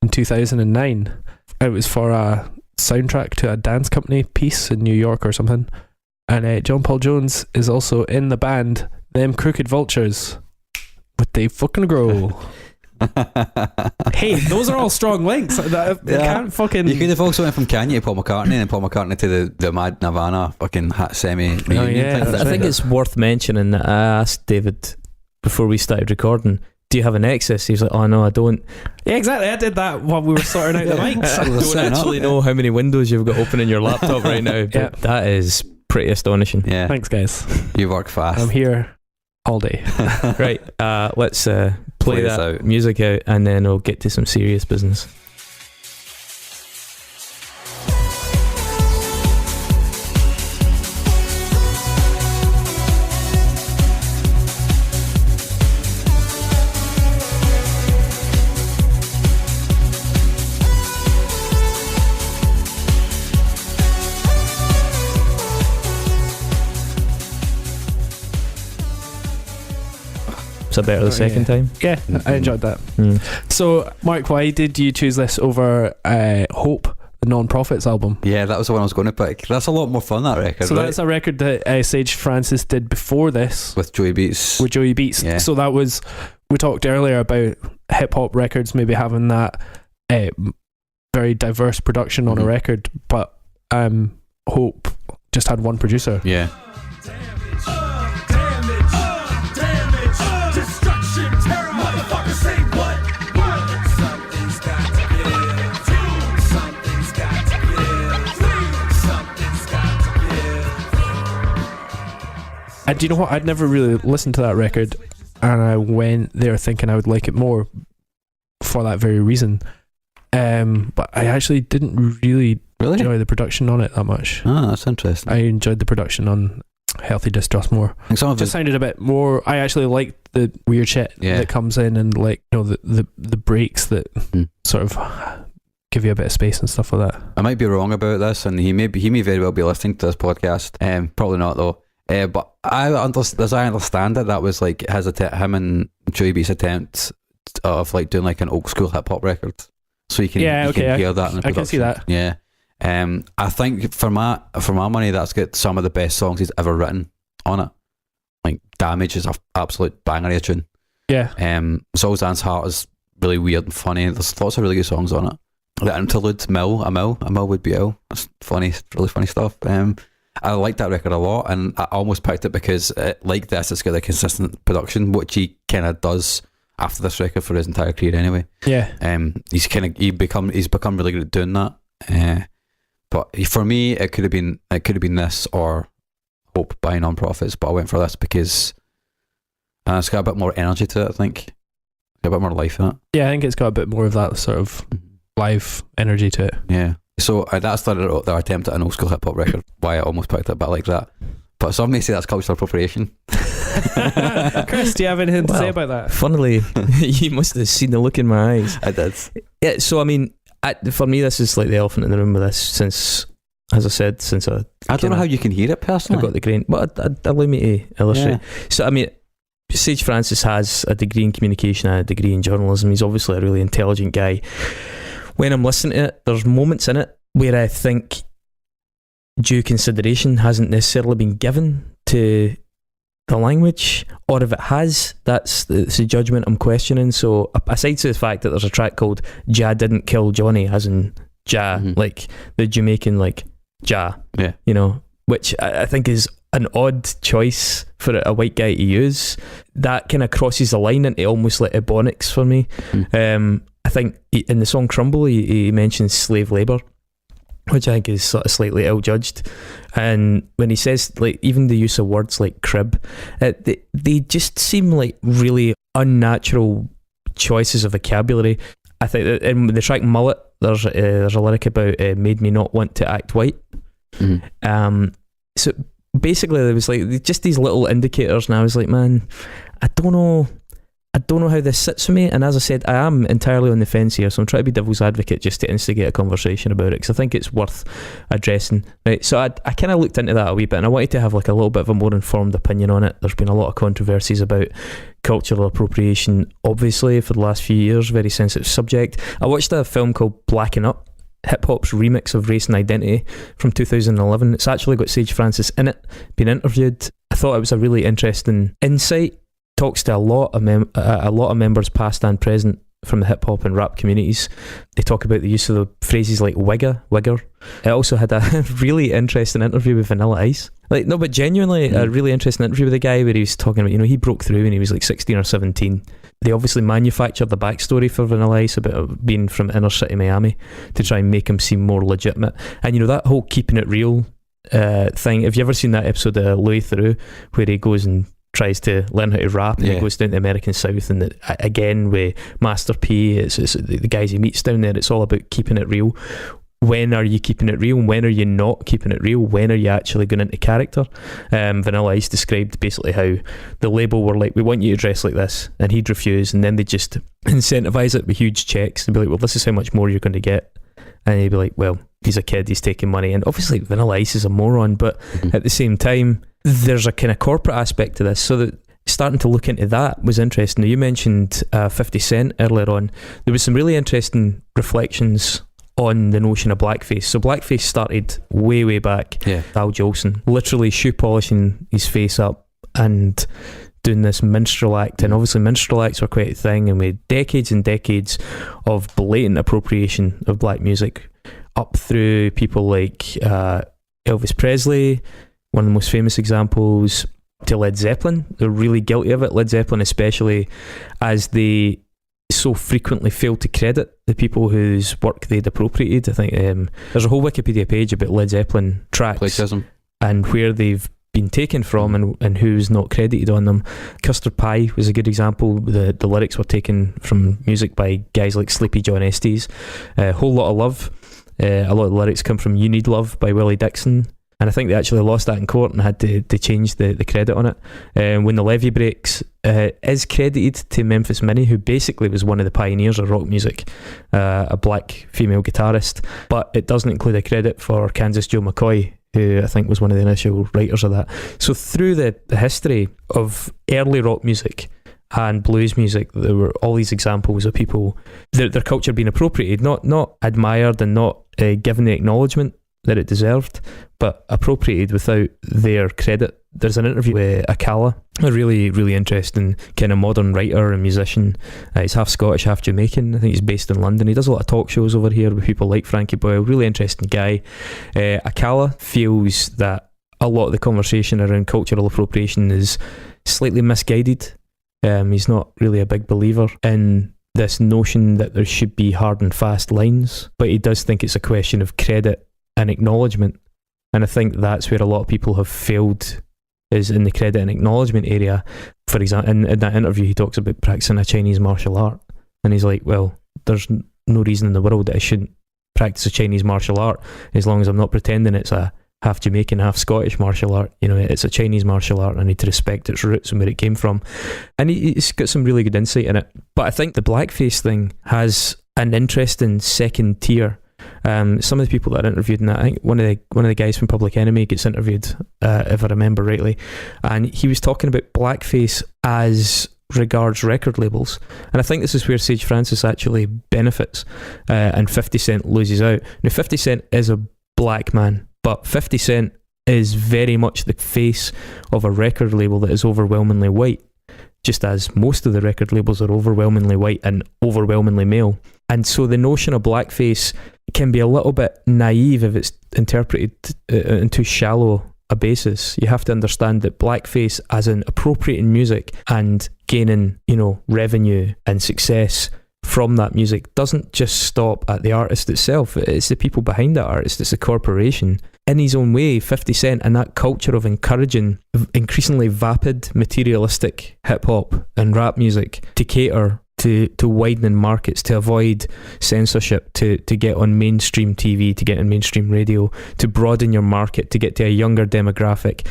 in 2009. It was for a soundtrack to a dance company piece in New York or something. And John Paul Jones is also in the band Them Crooked Vultures with Dave fucking Grohl. Hey, those are all strong links. Can't fucking. You could have also went from Kanye to Paul McCartney, and Paul McCartney to the Mad Nirvana fucking semi. Oh, yeah, I think it's worth mentioning that I asked David before we started recording, do you have a Nexus? He was like, oh no, I don't. Yeah, exactly. I did that while we were sorting out the mics. I don't actually know how many windows you've got open in your laptop right now, but that is pretty astonishing. Yeah. Thanks, guys. You work fast. I'm here all day. Right. Let's play that out. music out, and then we'll get to some serious business. Is that better the second time? Yeah, I enjoyed that. So, Mark, why did you choose this over Hope, the Non-Profits album? Yeah, that was the one I was going to pick. That's a lot more fun, that record. So right? That's a record that Sage Francis did before this with Joey Beats. Yeah. So that was, we talked earlier about hip hop records maybe having that very diverse production on a record, but Hope just had one producer. Yeah. And do you know what? I'd never really listened to that record, and I went there thinking I would like it more for that very reason. But I actually didn't really enjoy the production on it that much. Oh, that's interesting. I enjoyed the production on Healthy Distrust more. And some of it just sounded a bit more. I actually liked the weird shit that comes in, and like, you know, the breaks that sort of give you a bit of space and stuff like that. I might be wrong about this, and he may very well be listening to this podcast. Probably not though. But as I understand it, that was like him and Joey Beats' attempt of like doing like an old school hip hop record. So you can hear that in the production. I can see that. Yeah. I think for my money, that's got some of the best songs he's ever written on it. Like Damage is an absolute banger of a tune. Yeah. Soul's Dance Heart is really weird and funny. There's lots of really good songs on it. The interlude, a mill would be ill. That's funny, really funny stuff. I like that record a lot, and I almost picked it because like this, it's got a consistent production, which he kind of does after this record for his entire career anyway. Yeah. He's become really good at doing that. But for me, it could have been this or Hope by Non-Profits, but I went for this because it's got a bit more energy to it. I think got a bit more life in it. Yeah, I think it's got a bit more of that sort of live energy to it. Yeah. So that's their attempt at an old school hip hop record. Why I almost picked it a bit like that. But some may say that's cultural appropriation. Chris, do you have anything to say about that? Funnily, you must have seen the look in my eyes. I did. Yeah. So I mean, for me, this is like the elephant in the room with this. Since, as I said, I don't know how you can hear it personally. I've got the grain, but allow me to illustrate. Yeah. So I mean, Sage Francis has a degree in communication and a degree in journalism. He's obviously a really intelligent guy. When I'm listening to it, there's moments in it where I think due consideration hasn't necessarily been given to the language, or if it has, that's the judgment I'm questioning. So aside to the fact that there's a track called Ja Didn't Kill Johnny, as in Ja, like the Jamaican, like Ja, yeah, you know, which I think is an odd choice for a white guy to use. That kind of crosses the line into almost like ebonics for me. I think in the song Crumble he mentions slave labour, which I think is sort of slightly ill-judged. And when he says, like, even the use of words like crib, they just seem like really unnatural choices of vocabulary. I think that in the track Mullet, there's a lyric about made me not want to act white. So basically there was like just these little indicators, and I was like, man, I don't know how this sits with me. And as I said, I am entirely on the fence here, so I'm trying to be devil's advocate just to instigate a conversation about it, because I think it's worth addressing. Right, so I kind of looked into that a wee bit, and I wanted to have like a little bit of a more informed opinion on it. There's been a lot of controversies about cultural appropriation, obviously, for the last few years. Very sensitive subject. I watched a film called Blacking Up, hip hop's remix of Race and Identity from 2011. It's actually got Sage Francis in it, being interviewed. I thought it was a really interesting insight. Talks to a lot of members past and present from the hip hop and rap communities. They talk about the use of the phrases like wigger. I also had a really interesting interview with Vanilla Ice. But genuinely a really interesting interview with a guy where he was talking about, he broke through when he was like 16 or 17. They obviously manufactured the backstory for Vanilla Ice about being from inner city Miami to try and make him seem more legitimate. And that whole keeping it real thing. Have you ever seen that episode of Louis Theroux where he goes and tries to learn how to rap, and he goes down to the American South, and again with Master P, it's the guys he meets down there, it's all about keeping it real. When are you keeping it real? When are you not keeping it real? When are you actually going into character? Vanilla Ice described basically how the label were like, we want you to dress like this, and he'd refuse, and then they just incentivize it with huge checks. They'd be like, well, this is how much more you're going to get. And he'd be like, well, he's a kid, he's taking money. And obviously Vanilla Ice is a moron, but at the same time, there's a kind of corporate aspect to this. So that starting to look into that was interesting. Now, you mentioned 50 Cent earlier on. There was some really interesting reflections on the notion of blackface. So blackface started way back. Al Jolson literally shoe polishing his face up and doing this minstrel act, and obviously minstrel acts were quite a thing, and we had decades and decades of blatant appropriation of black music, up through people like Elvis Presley, one of the most famous examples, to Led Zeppelin. They're really guilty of it, Led Zeppelin especially, as they so frequently fail to credit the people whose work they'd appropriated. I think there's a whole Wikipedia page about Led Zeppelin tracks Plagiarism. And where they've been taken from and who's not credited on them. Custard Pie was a good example. The lyrics were taken from music by guys like Sleepy John Estes. Whole Lot of Love, a lot of the lyrics come from You Need Love by Willie Dixon, and I think they actually lost that in court and had to change the credit on it. When the Levee Breaks is credited to Memphis Minnie, who basically was one of the pioneers of rock music, a black female guitarist, but it doesn't include a credit for Kansas Joe McCoy, who I think was one of the initial writers of that. So through the history of early rock music and blues music, there were all these examples of people, their culture being appropriated, not admired and not given the acknowledgement that it deserved, but appropriated without their credit. There's an interview with Akala, a really, really interesting kind of modern writer and musician. He's half Scottish, half Jamaican. I think he's based in London. He does a lot of talk shows over here with people like Frankie Boyle. Really interesting guy. Akala feels that a lot of the conversation around cultural appropriation is slightly misguided. He's not really a big believer in this notion that there should be hard and fast lines, but he does think it's a question of credit and acknowledgement. And I think that's where a lot of people have failed, is in the credit and acknowledgement area. For example, in that interview he talks about practicing a Chinese martial art, and he's like, well, there's no reason in the world that I shouldn't practice a Chinese martial art as long as I'm not pretending it's a half Jamaican, half Scottish martial art. It's a Chinese martial art, and I need to respect its roots and where it came from. And he's got some really good insight in it. But I think the blackface thing has an interesting second tier. Some of the people that are interviewed in that, I think one of the guys from Public Enemy gets interviewed, if I remember rightly, and he was talking about blackface as regards record labels, and I think this is where Sage Francis actually benefits, and 50 Cent loses out. Now 50 Cent is a black man, but 50 Cent is very much the face of a record label that is overwhelmingly white, just as most of the record labels are overwhelmingly white and overwhelmingly male. And so the notion of blackface can be a little bit naive if it's interpreted in too shallow a basis. You have to understand that blackface, as in appropriating music and gaining, revenue and success from that music, doesn't just stop at the artist itself. It's the people behind that artist. It's the corporation. In his own way, 50 Cent and that culture of encouraging increasingly vapid, materialistic hip-hop and rap music to cater to widening markets, to avoid censorship, to get on mainstream TV, to get on mainstream radio, to broaden your market, to get to a younger demographic.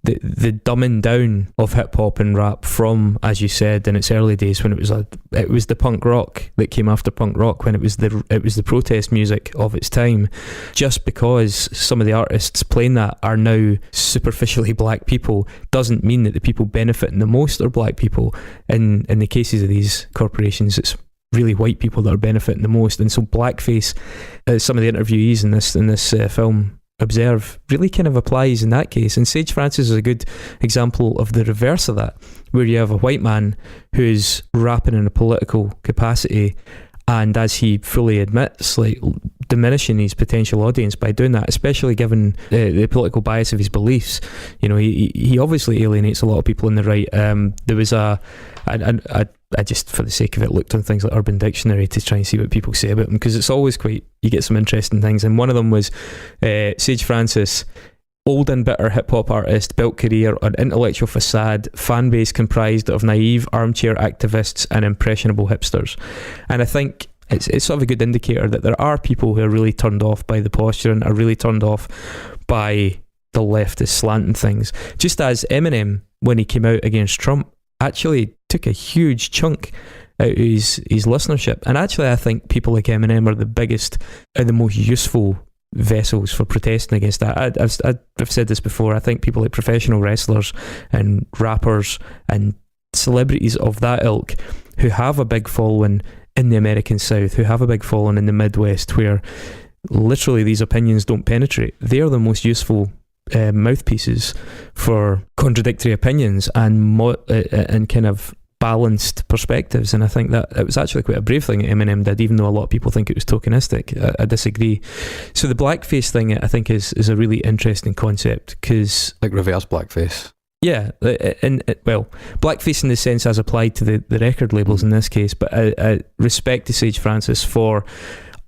The dumbing down of hip hop and rap from, as you said, in its early days, when it was the punk rock that came after punk rock, when it was the protest music of its time. Just because some of the artists playing that are now superficially black people doesn't mean that the people benefiting the most are black people. In the cases of these corporations, it's really white people that are benefiting the most. And so blackface, some of the interviewees in this film observe, really kind of applies in that case. And Sage Francis is a good example of the reverse of that, where you have a white man who's rapping in a political capacity, and as he fully admits, like, diminishing his potential audience by doing that, especially given the political bias of his beliefs. He obviously alienates a lot of people in the right. There was I just, for the sake of it, looked on things like Urban Dictionary to try and see what people say about him, because it's always you get some interesting things. And one of them was Sage Francis, old and bitter hip-hop artist, built career on intellectual facade, fan base comprised of naive armchair activists and impressionable hipsters. And I think it's sort of a good indicator that there are people who are really turned off by the posturing, are really turned off by the leftist slanting things. Just as Eminem, when he came out against Trump, actually took a huge chunk out of his listenership. And actually, I think people like Eminem are the biggest and the most useful vessels for protesting against that. I've said this before. I think people like professional wrestlers and rappers and celebrities of that ilk, who have a big following in the American South, who have a big following in the Midwest, where literally these opinions don't penetrate, they are the most useful mouthpieces for contradictory opinions and kind of balanced perspectives. And I think that it was actually quite a brave thing that Eminem did, even though a lot of people think it was tokenistic. I disagree. So the blackface thing, I think, is a really interesting concept, because like reverse blackface. Yeah, blackface in the sense as applied to the record labels in this case, but I respect to Sage Francis for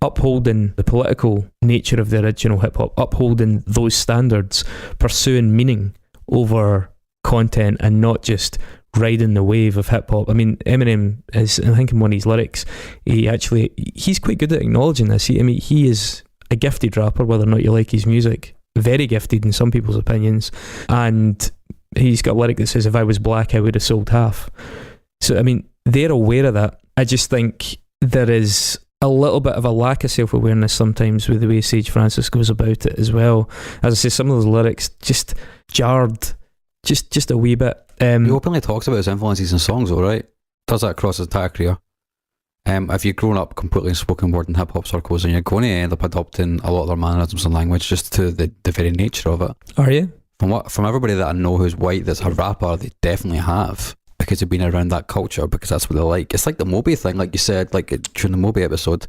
upholding the political nature of the original hip-hop, upholding those standards, pursuing meaning over content, and not just riding the wave of hip-hop. I mean, Eminem is, I think in one of his lyrics, he's quite good at acknowledging this. He is a gifted rapper, whether or not you like his music, very gifted in some people's opinions, and he's got a lyric that says, "If I was black, I would have sold half." So, I mean, they're aware of that. I just think there is a little bit of a lack of self-awareness sometimes with the way Sage Francis goes about it as well. As I say, some of those lyrics just jarred just a wee bit. He openly talks about his influences in songs, though, right? Does that across his entire career. If you've grown up completely in spoken word and hip-hop circles, and you're going to end up adopting a lot of their mannerisms and language just to the very nature of it. Are you? From everybody that I know who's white that's a rapper, they definitely have, because they've been around that culture, because that's what they like. It's like the Moby thing, like you said, like during the Moby episode.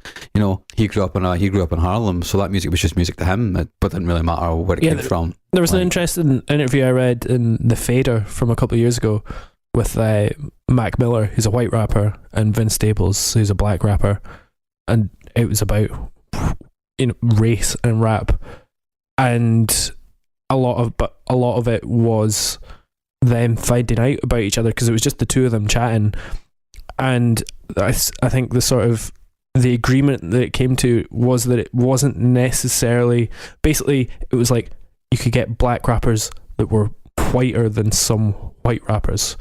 He grew up in Harlem, so that music was just music to him, but didn't really matter where it came from. There was an interesting interview I read in The Fader from a couple of years ago with Mac Miller, who's a white rapper, and Vince Staples, who's a black rapper, and it was about race and rap, and a lot of it was them finding out about each other, because it was just the two of them chatting. And I think the agreement that it came to was that it wasn't necessarily, basically it was like you could get black rappers that were whiter than some white rappers,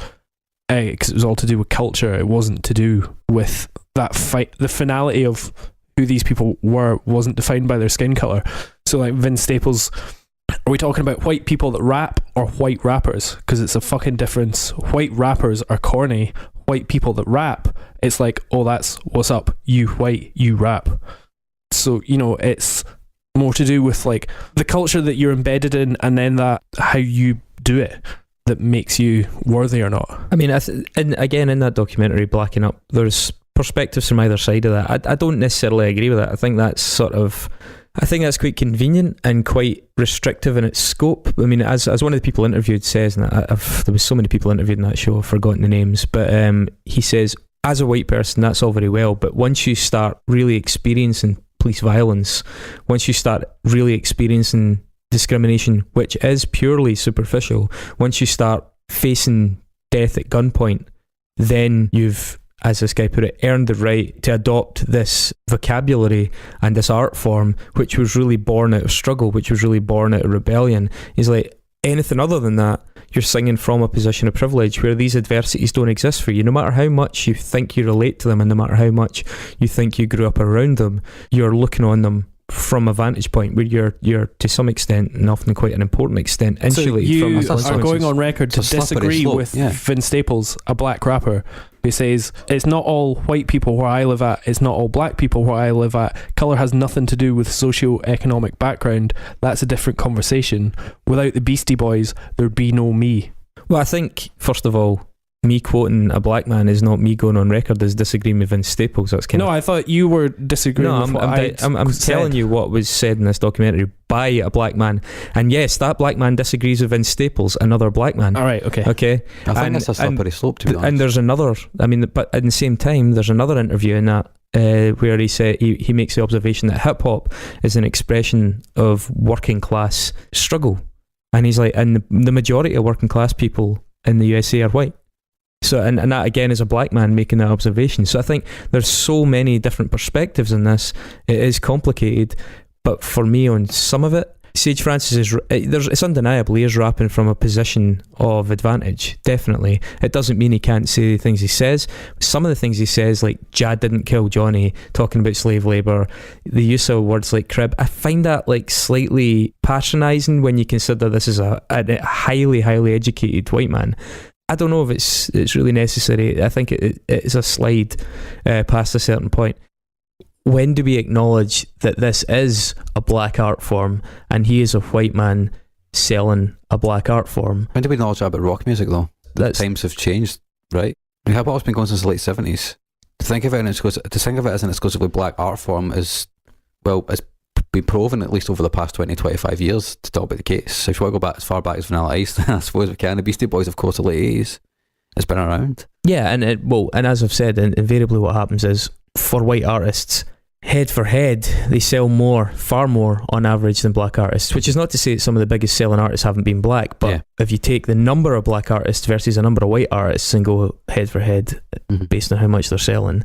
because it was all to do with culture. It wasn't to do with that fight. The finality of who these people were wasn't defined by their skin color. So like Vince Staples, are we talking about white people that rap or white rappers? Because it's a fucking difference. White rappers are corny. White people that rap, it's like, oh, that's what's up. You white, you rap. So, it's more to do with like the culture that you're embedded in, and then that how you do it that makes you worthy or not. I mean, and again, in that documentary, Blacking Up, there's perspectives from either side of that. I don't necessarily agree with that. I think that's sort of I think that's quite convenient and quite restrictive in its scope. I mean, as one of the people interviewed says, and there was so many people interviewed in that show, I've forgotten the names, but he says, as a white person, that's all very well, but once you start really experiencing police violence, once you start really experiencing discrimination, which is purely superficial, once you start facing death at gunpoint, then you've, as this guy put it, earned the right to adopt this vocabulary and this art form, which was really born out of struggle, which was really born out of rebellion. He's like, anything other than that, you're singing from a position of privilege where these adversities don't exist for you. No matter how much you think you relate to them, and no matter how much you think you grew up around them, you're looking on them from a vantage point where you're to some extent, and often quite an important extent, insulated from the So you are consequences. going on record to disagree with Vince Staples, a black rapper, who says, it's not all white people where I live at, it's not all black people where I live at, colour has nothing to do with socio-economic background, that's a different conversation. Without the Beastie Boys, there'd be no me. Well, I think, first of all, me quoting a black man is not me going on record as disagreeing with Vince Staples. That's kind No, I thought you were disagreeing with what I'm telling you what was said in this documentary by a black man. And yes, that black man disagrees with Vince Staples, another black man. All right, okay. Okay. I think that's a slippery slope, to be honest. And there's another, I mean, but at the same time, there's another interview in that where he said he makes the observation that hip hop is an expression of working class struggle. And he's like, and the majority of working class people in the USA are white. So, and that again is a black man making that observation. So I think there's so many different perspectives in this. It is complicated, but for me, on some of it, Sage Francis it's undeniable he is rapping from a position of advantage, definitely. It doesn't mean he can't say the things he says. Some of the things he says, like Jad didn't kill Johnny, talking about slave labour, the use of words like crib, I find that like slightly patronising when you consider this is a highly, highly educated white man. I don't know if it's really necessary. I think it's a slide past a certain point. When do we acknowledge that this is a black art form and he is a white man selling a black art form? When do we acknowledge that about rock music, though? Times have changed, right? I mean, hip hop's been going since the late 70s. To think of it as an exclusively black art form is, well, it's been proven at least over the past 20-25 years to talk about the case. So if you want to go back as far back as Vanilla Ice, I suppose we can. The Beastie Boys, of course, the late 80s. It's been around. Yeah, and as I've said, invariably what happens is, for white artists, head for head, they sell far more on average than black artists, which is not to say that some of the biggest selling artists haven't been black, but if you take the number of black artists versus a number of white artists and go head for head based on how much they're selling,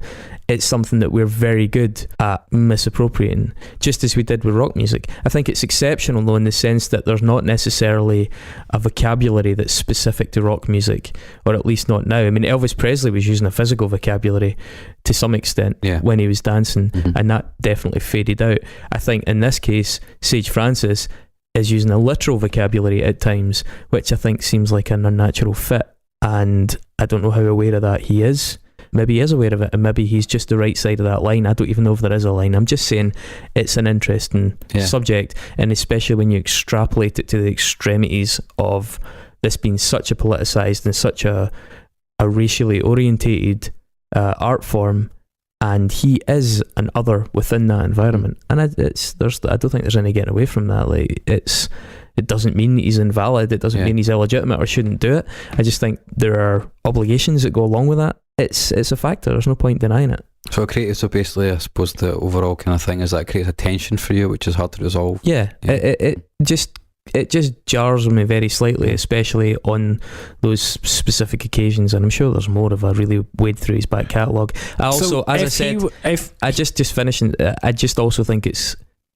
it's something that we're very good at misappropriating, just as we did with rock music. I think it's exceptional though in the sense that there's not necessarily a vocabulary that's specific to rock music, or at least not now. I mean, Elvis Presley was using a physical vocabulary to some extent when he was dancing, and that definitely faded out. I think in this case, Sage Francis is using a literal vocabulary at times, which I think seems like an unnatural fit, and I don't know how aware of that he is. Maybe he is aware of it, and maybe he's just the right side of that line. I don't even know if there is a line. I'm just saying it's an interesting subject, and especially when you extrapolate it to the extremities of this being such a politicised and such a racially orientated art form, and he is an other within that environment. And I don't think there's any getting away from that. Like it doesn't mean he's invalid. It doesn't mean he's illegitimate or shouldn't do it. I just think there are obligations that go along with that. It's a factor. There's no point denying it. So basically, I suppose the overall kind of thing is that it creates a tension for you, which is hard to resolve. Yeah. It just jars me very slightly, especially on those specific occasions, and I'm sure there's more if I really wade through his back catalogue. I also think it's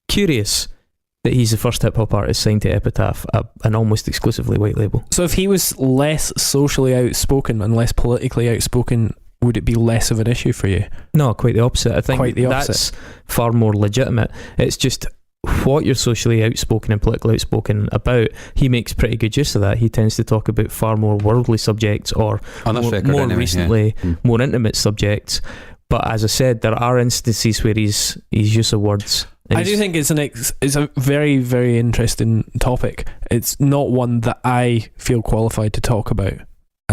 curious that he's the first hip hop artist signed to Epitaph, an almost exclusively white label. So if he was less socially outspoken and less politically outspoken, would it be less of an issue for you? No, quite the opposite. I think that's far more legitimate. It's just what you're socially outspoken and politically outspoken about, he makes pretty good use of that. He tends to talk about far more worldly subjects, or more recently, more intimate subjects. But as I said, there are instances where his use of words... I do think it's a very, very interesting topic. It's not one that I feel qualified to talk about.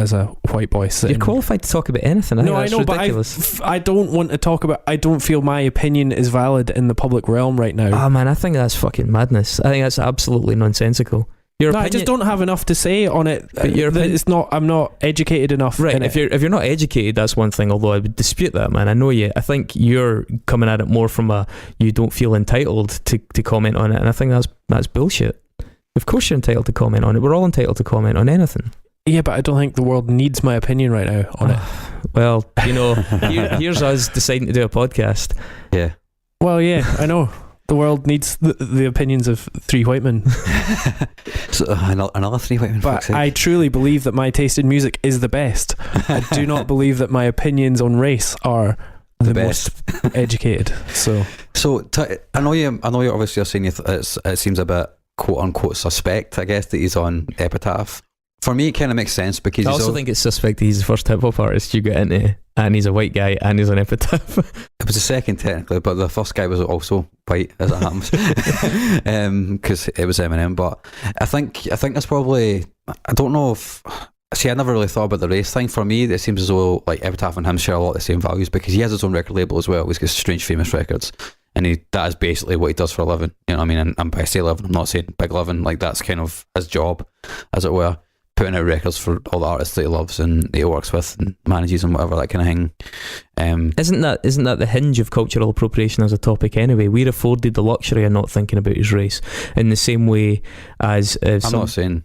as a white boy sitting. You're qualified to talk about anything. I think that's ridiculous. But I don't want to talk about. I don't feel my opinion is valid in the public realm right now. Oh man, I think that's fucking madness. I think that's absolutely nonsensical. I just don't have enough to say on it. But it's not. I'm not educated enough. Right. If you're not educated, that's one thing. Although I would dispute that, man. I know you. I think you're coming at it more from a you don't feel entitled to comment on it, and I think that's bullshit. Of course you're entitled to comment on it. We're all entitled to comment on anything. Yeah, but I don't think the world needs my opinion right now on it. Well, here's us deciding to do a podcast. Yeah. Well, yeah, I know. The world needs the opinions of three white men. So another three white men. But I truly believe that my taste in music is the best. I do not believe that my opinions on race are the most educated. So I know you obviously are saying it seems a bit quote unquote suspect, I guess, that he's on Epitaph. For me, it kind of makes sense because I also think it's suspect that he's the first hip hop artist you get into, and he's a white guy, and he's on Epitaph. It was the second technically, but the first guy was also white, as it happens, because it was Eminem. But I think that's probably. I don't know if. See, I never really thought about the race thing. For me, it seems as though like Epitaph and him share a lot of the same values because he has his own record label as well. He's got Strange Famous Records, and that is basically what he does for a living. You know what I mean? And by say living, I'm not saying big living. Like that's kind of his job, as it were. Putting out records for all the artists that he loves and that he works with and manages and whatever, that kind of thing. Isn't that the hinge of cultural appropriation as a topic anyway? We're afforded the luxury of not thinking about his race in the same way as I'm not saying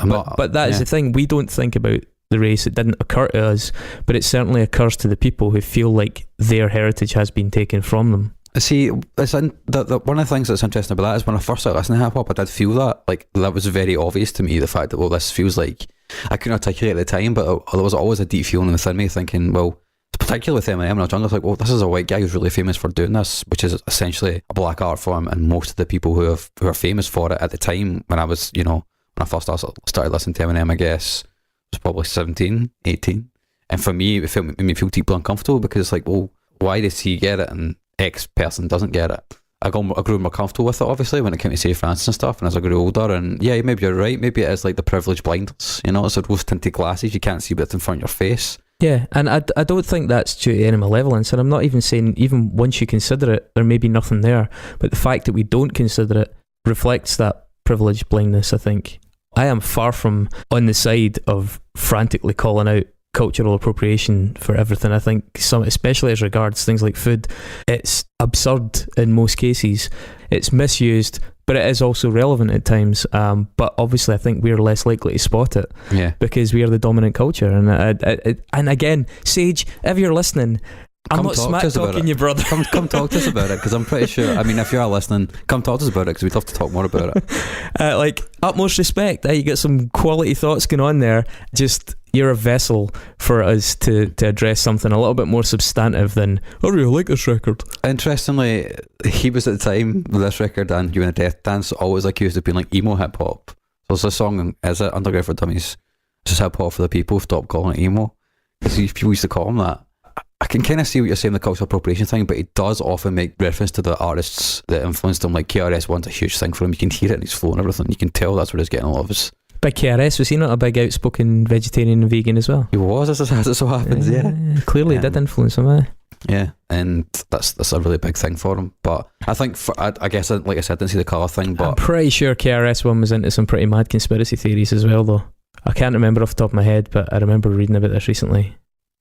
but that is the thing, we don't think about the race. It didn't occur to us, but it certainly occurs to the people who feel like their heritage has been taken from them. See, one of the things that's interesting about that is when I first started listening to hip hop, I did feel that. Like, that was very obvious to me, the fact that, well, this feels like, I couldn't articulate at the time, but there was always a deep feeling within me thinking, well, particularly with Eminem when I was younger, I was like, well, this is a white guy who's really famous for doing this, which is essentially a black art form, and most of the people who are famous for it at the time, when I was, when I first started listening to Eminem, I guess, was probably 17, 18. And for me, it made me feel deeply uncomfortable because it's like, well, why does he get it and X person doesn't get it? I grew more comfortable with it, obviously, when it came to say France and stuff, and as I grew older, and yeah, maybe you're right, maybe it is like the privilege blinders, it's the rose tinted glasses, you can't see what's in front of your face. Yeah, and I don't think that's due to any malevolence, and I'm not even saying, even once you consider it, there may be nothing there, but the fact that we don't consider it reflects that privilege blindness, I think. I am far from on the side of frantically calling out cultural appropriation for everything. I think especially as regards things like food, it's absurd in most cases. It's misused, but it is also relevant at times. But obviously, I think we're less likely to spot it, because we are the dominant culture. And again, Sage, if you're listening, I'm not smack talking you, brother. Come talk to us about it, because I'm pretty sure. I mean, if you are listening, come talk to us about it, because we'd love to talk more about it. Like, utmost respect. You get some quality thoughts going on there. Just, you're a vessel for us to address something a little bit more substantive than, I really like this record. Interestingly, he was at the time with this record and You in a Death Dance always accused of being like emo hip hop. So there's a song, is it Underground for Dummies? It's just hip hop for the people, stop calling it emo. Because people used to call him that. I can kind of see what you're saying, the cultural appropriation thing, but he does often make reference to the artists that influenced him. Like KRS-One's a huge thing for him. You can hear it in his flow and everything. You can tell that's where he's getting a lot of his. Big KRS, was he not a big outspoken vegetarian and vegan as well? He was, as it so happens, yeah. Clearly did influence him, Yeah, and that's a really big thing for him. But I think, I guess, like I said, I didn't see the colour thing, but... I'm pretty sure KRS-One was into some pretty mad conspiracy theories as well, though. I can't remember off the top of my head, but I remember reading about this recently.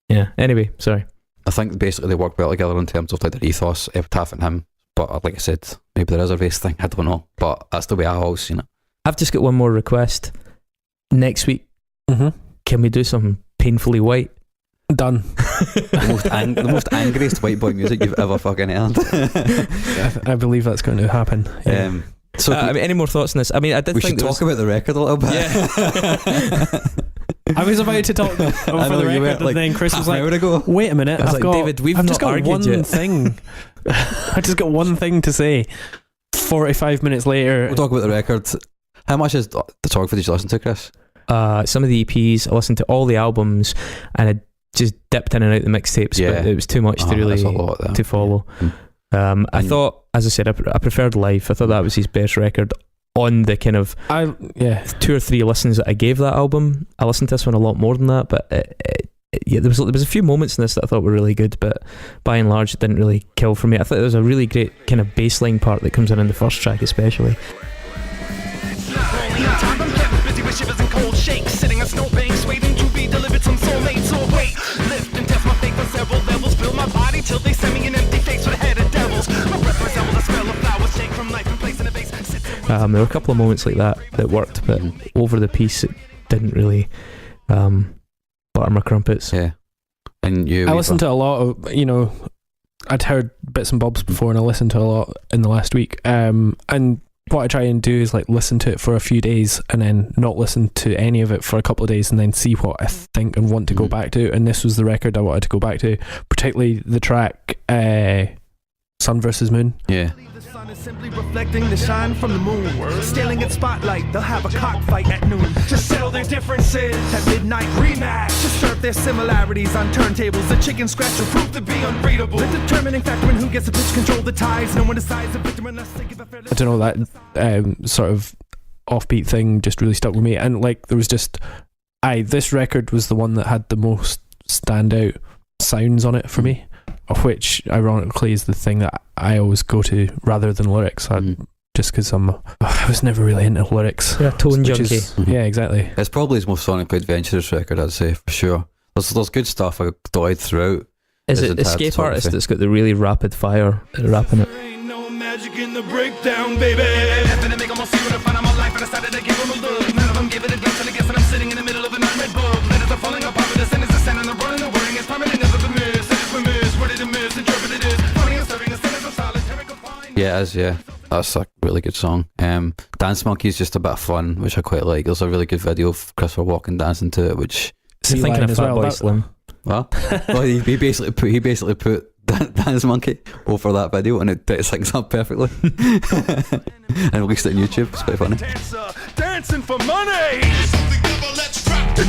Yeah, anyway, sorry. I think basically they work well together in terms of like their ethos, Epitaph and him. But like I said, maybe there is a race thing, I don't know. But that's the way I always seen it. I've just got one more request. Next week, can we do something painfully white? Done. the most angriest white boy music you've ever fucking heard. I believe that's going to happen. Yeah. So any more thoughts on this? I mean, I did think we should talk about the record a little bit. Yeah. I was about to talk over the record, and then Chris was like, wait a minute, I've got one thing. I just got one thing to say. 45 minutes later. We'll talk about the record. How much is the discography did you listen to, Chris? Some of the EPs, I listened to all the albums, and I just dipped in and out the mixtapes, but it was too much to really to follow. I thought, as I said, I preferred Life. I thought that was his best record. on the kind of 2 or 3 listens that I gave that album, I listened to this one a lot more than that, but there was a few moments in this that I thought were really good, but by and large it didn't really kill for me. I thought there was a really great kind of bassline part that comes in the first track especially. I'm kept busy with shivers and cold shakes, sitting on snowbanks, waiting to be delivered some soulmates. Or wait, lift and test my faith on several levels, fill my body till they send me an empty face with a head of devils. My breath resembles the smell of flowers, shake from life and place in a vase. There were a couple of moments like that worked, but over the piece it didn't really butter my crumpets. Yeah. And I listened to a lot of, I'd heard bits and bobs before, and I listened to a lot in the last week. And what I try and do is like listen to it for a few days and then not listen to any of it for a couple of days and then see what I think and want to go back to. And this was the record I wanted to go back to, particularly the track Sun vs. Moon. Yeah. The sun is simply reflecting the shine from the moon. Stealing its spotlight, they'll have a cockfight at noon. To settle their differences at midnight rematch. To serve their similarities on turntables. The chicken scratch will prove to be unreadable. The determining factor in who gets to pitch control the ties. No one decides the victim unless they give a fair. I don't know, that sort of offbeat thing just really stuck with me. And like there was just this record was the one that had the most standout sounds on it for me, of which ironically is the thing that I always go to rather than lyrics. Just because I was never really into lyrics. Yeah, tone junkie. Yeah, exactly. It's probably his most sonically adventurous record, I'd say, for sure. There's good stuff dotted throughout. Is it Escape Artist that's got the really rapid fire rapping it? There ain't no magic in the breakdown, baby. Having to make almost see what I find on my life, and I decided to give them a look. None of them give it a glance, and I guess that I'm sitting in the middle of an unread book. Letters are falling apart, but the sentence is standing, the running, the wording is permanent, never been missed. It is for miss, what it is miss, interpret it is. Funny and serving a sentence of solitary confinement. Yeah, it is, yeah. That's a really good song. Dance Monkey is just a bit of fun, which I quite like. There's a really good video of Christopher Walken dancing to it, which... You're thinking of Fatboy Slim. Well, he basically put Dance Monkey over that video, and it syncs up perfectly. And released it on YouTube. It's quite funny. Dancing for money. Do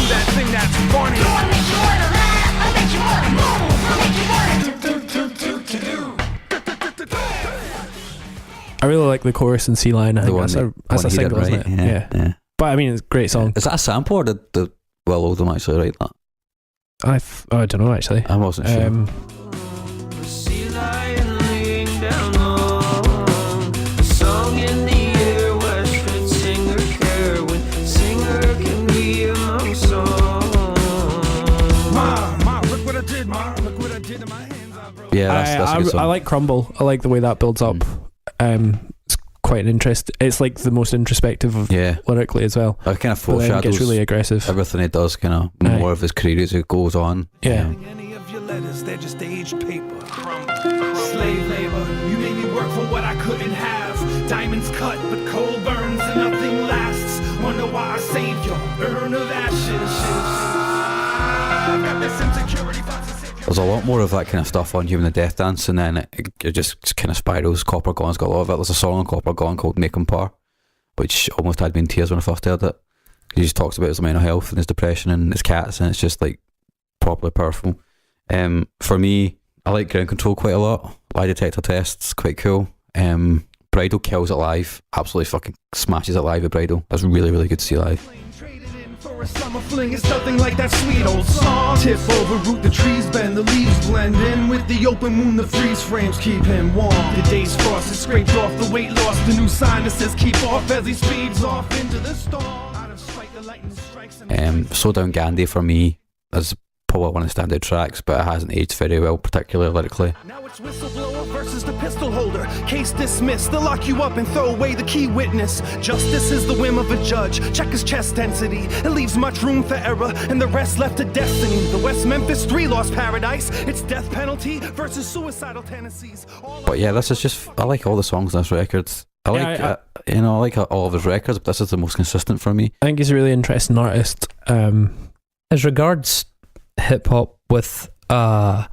that thing that's funny. I really like the chorus in Sea Lion. I think that's a single, right? isn't it? Yeah. But I mean, it's a great song. Is that a sample, or did Will Oldham actually write that? I don't know actually. I wasn't sure. Sea lion laying down long, a song in the air, why should singer care when singer can be among songs? Ma, look what I did, Ma. Look what I did to my hands, bro. Yeah, that's a good song. I like Crumble. I like the way that builds up. It's quite an interest. It's like the most introspective of lyrically as well. It kind of But then it foreshadows gets really aggressive. everything he does, kind of more of his career as it goes on. Yeah. Any of your letters, they're just aged paper. Slave labor, you made me work for what I couldn't have. Diamonds cut, but coal burns and nothing lasts. Wonder why I saved your urn of ashes. I've got this insecurity box. There's a lot more of that kind of stuff on Human the Death Dance, and then it just kind of spirals. Copper Gone's got a lot of it. There's a song on Copper Gone called Make 'Em Par, which almost had me in tears when I first heard it. He just talks about his mental health and his depression and his cats, and it's just like properly powerful. For me, I like Ground Control quite a lot. Lie Detector Test's quite cool. Bridal kills it live. Absolutely fucking smashes it live with Bridal. That's really, really good to see live. For a summer fling, it's nothing like that sweet old song. Tip over root, the trees bend, the leaves blend in with the open moon, the freeze frames keep him warm. The day's frost is scraped off, the weight lost, the new sign that says keep off as he speeds off into the storm. Out of sight, the lightning strikes him. Slow Down Gandhi for me is probably one of the standout tracks, but it hasn't aged very well, particularly lyrically. Now it's whistleblower versus the pistol holder. Case dismissed, they'll lock you up and throw away the key witness. Justice is the whim of a judge. Check his chest density. It leaves much room for error, and the rest left to destiny. The West Memphis 3 lost paradise. It's death penalty versus suicidal tendencies. But yeah, this is just, I like all the songs on this record. I like all of his records, but this is the most consistent for me. I think he's a really interesting artist. As regards hip hop with a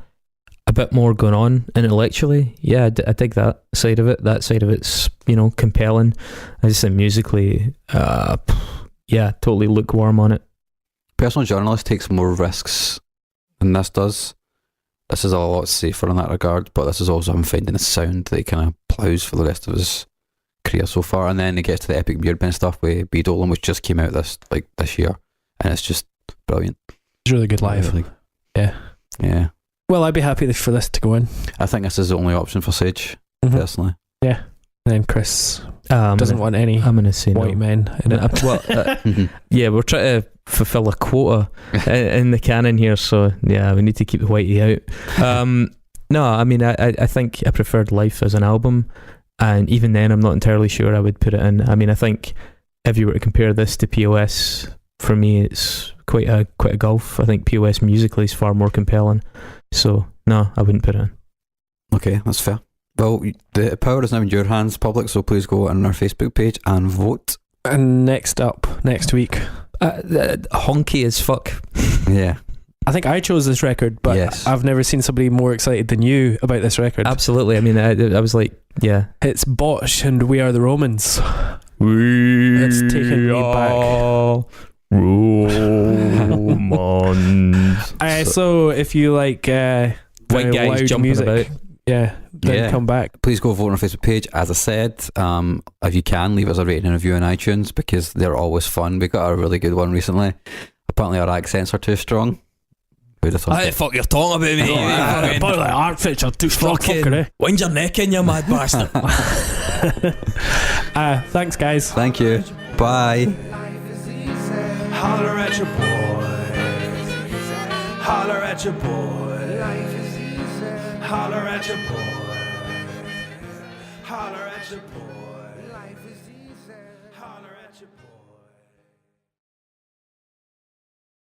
bit more going on intellectually, yeah, I dig that side of it. That side of it's, compelling. I just think musically, totally lukewarm on it. Personal Journalist takes more risks than this does. this is a lot safer in that regard, but this is also him finding a sound that he kind of ploughs for the rest of his career so far. And then he gets to the Epic Beardbend stuff with B. Dolan, which just came out this year, and it's just brilliant. It's really good live. Really, yeah. Well, I'd be happy for this to go in. I think this is the only option for Sage, personally. Yeah. And then Chris doesn't want any I'm gonna say white no. men in it. Yeah, we're trying to fulfill a quota in the canon here, so yeah, we need to keep the whitey out. No, I mean, I think I preferred Life as an album, and even then I'm not entirely sure I would put it in. I mean, I think if you were to compare this to POS, for me it's quite a gulf. I think POS musically is far more compelling, so no, I wouldn't put it in. Okay, that's fair. Well, the power is now in your hands, public, so please go on our Facebook page and vote. And next week, Honky as fuck. Yeah. I think I chose this record, but Yes. I've never seen somebody more excited than you about this record. Absolutely. I mean, I was like, yeah. It's Botch and We Are the Romans. It's taken me back. Romans. So if you like White very guys loud jumping music, about. then come back. Please go vote on our Facebook page. As I said, if you can, leave us a rating and review on iTunes, because they're always fun. We got a really good one recently. Apparently our accents are too strong. Who'd have thought? Hey, fuck, you're talking about me. Outfits are too strong. Wind your neck in, you mad bastard. Thanks, guys. Thank you. Bye. Holler at your boy. Holler at your boy. Life is easy. Holler at your boy. Holler at your boy. Life is easy. Holler at your boy.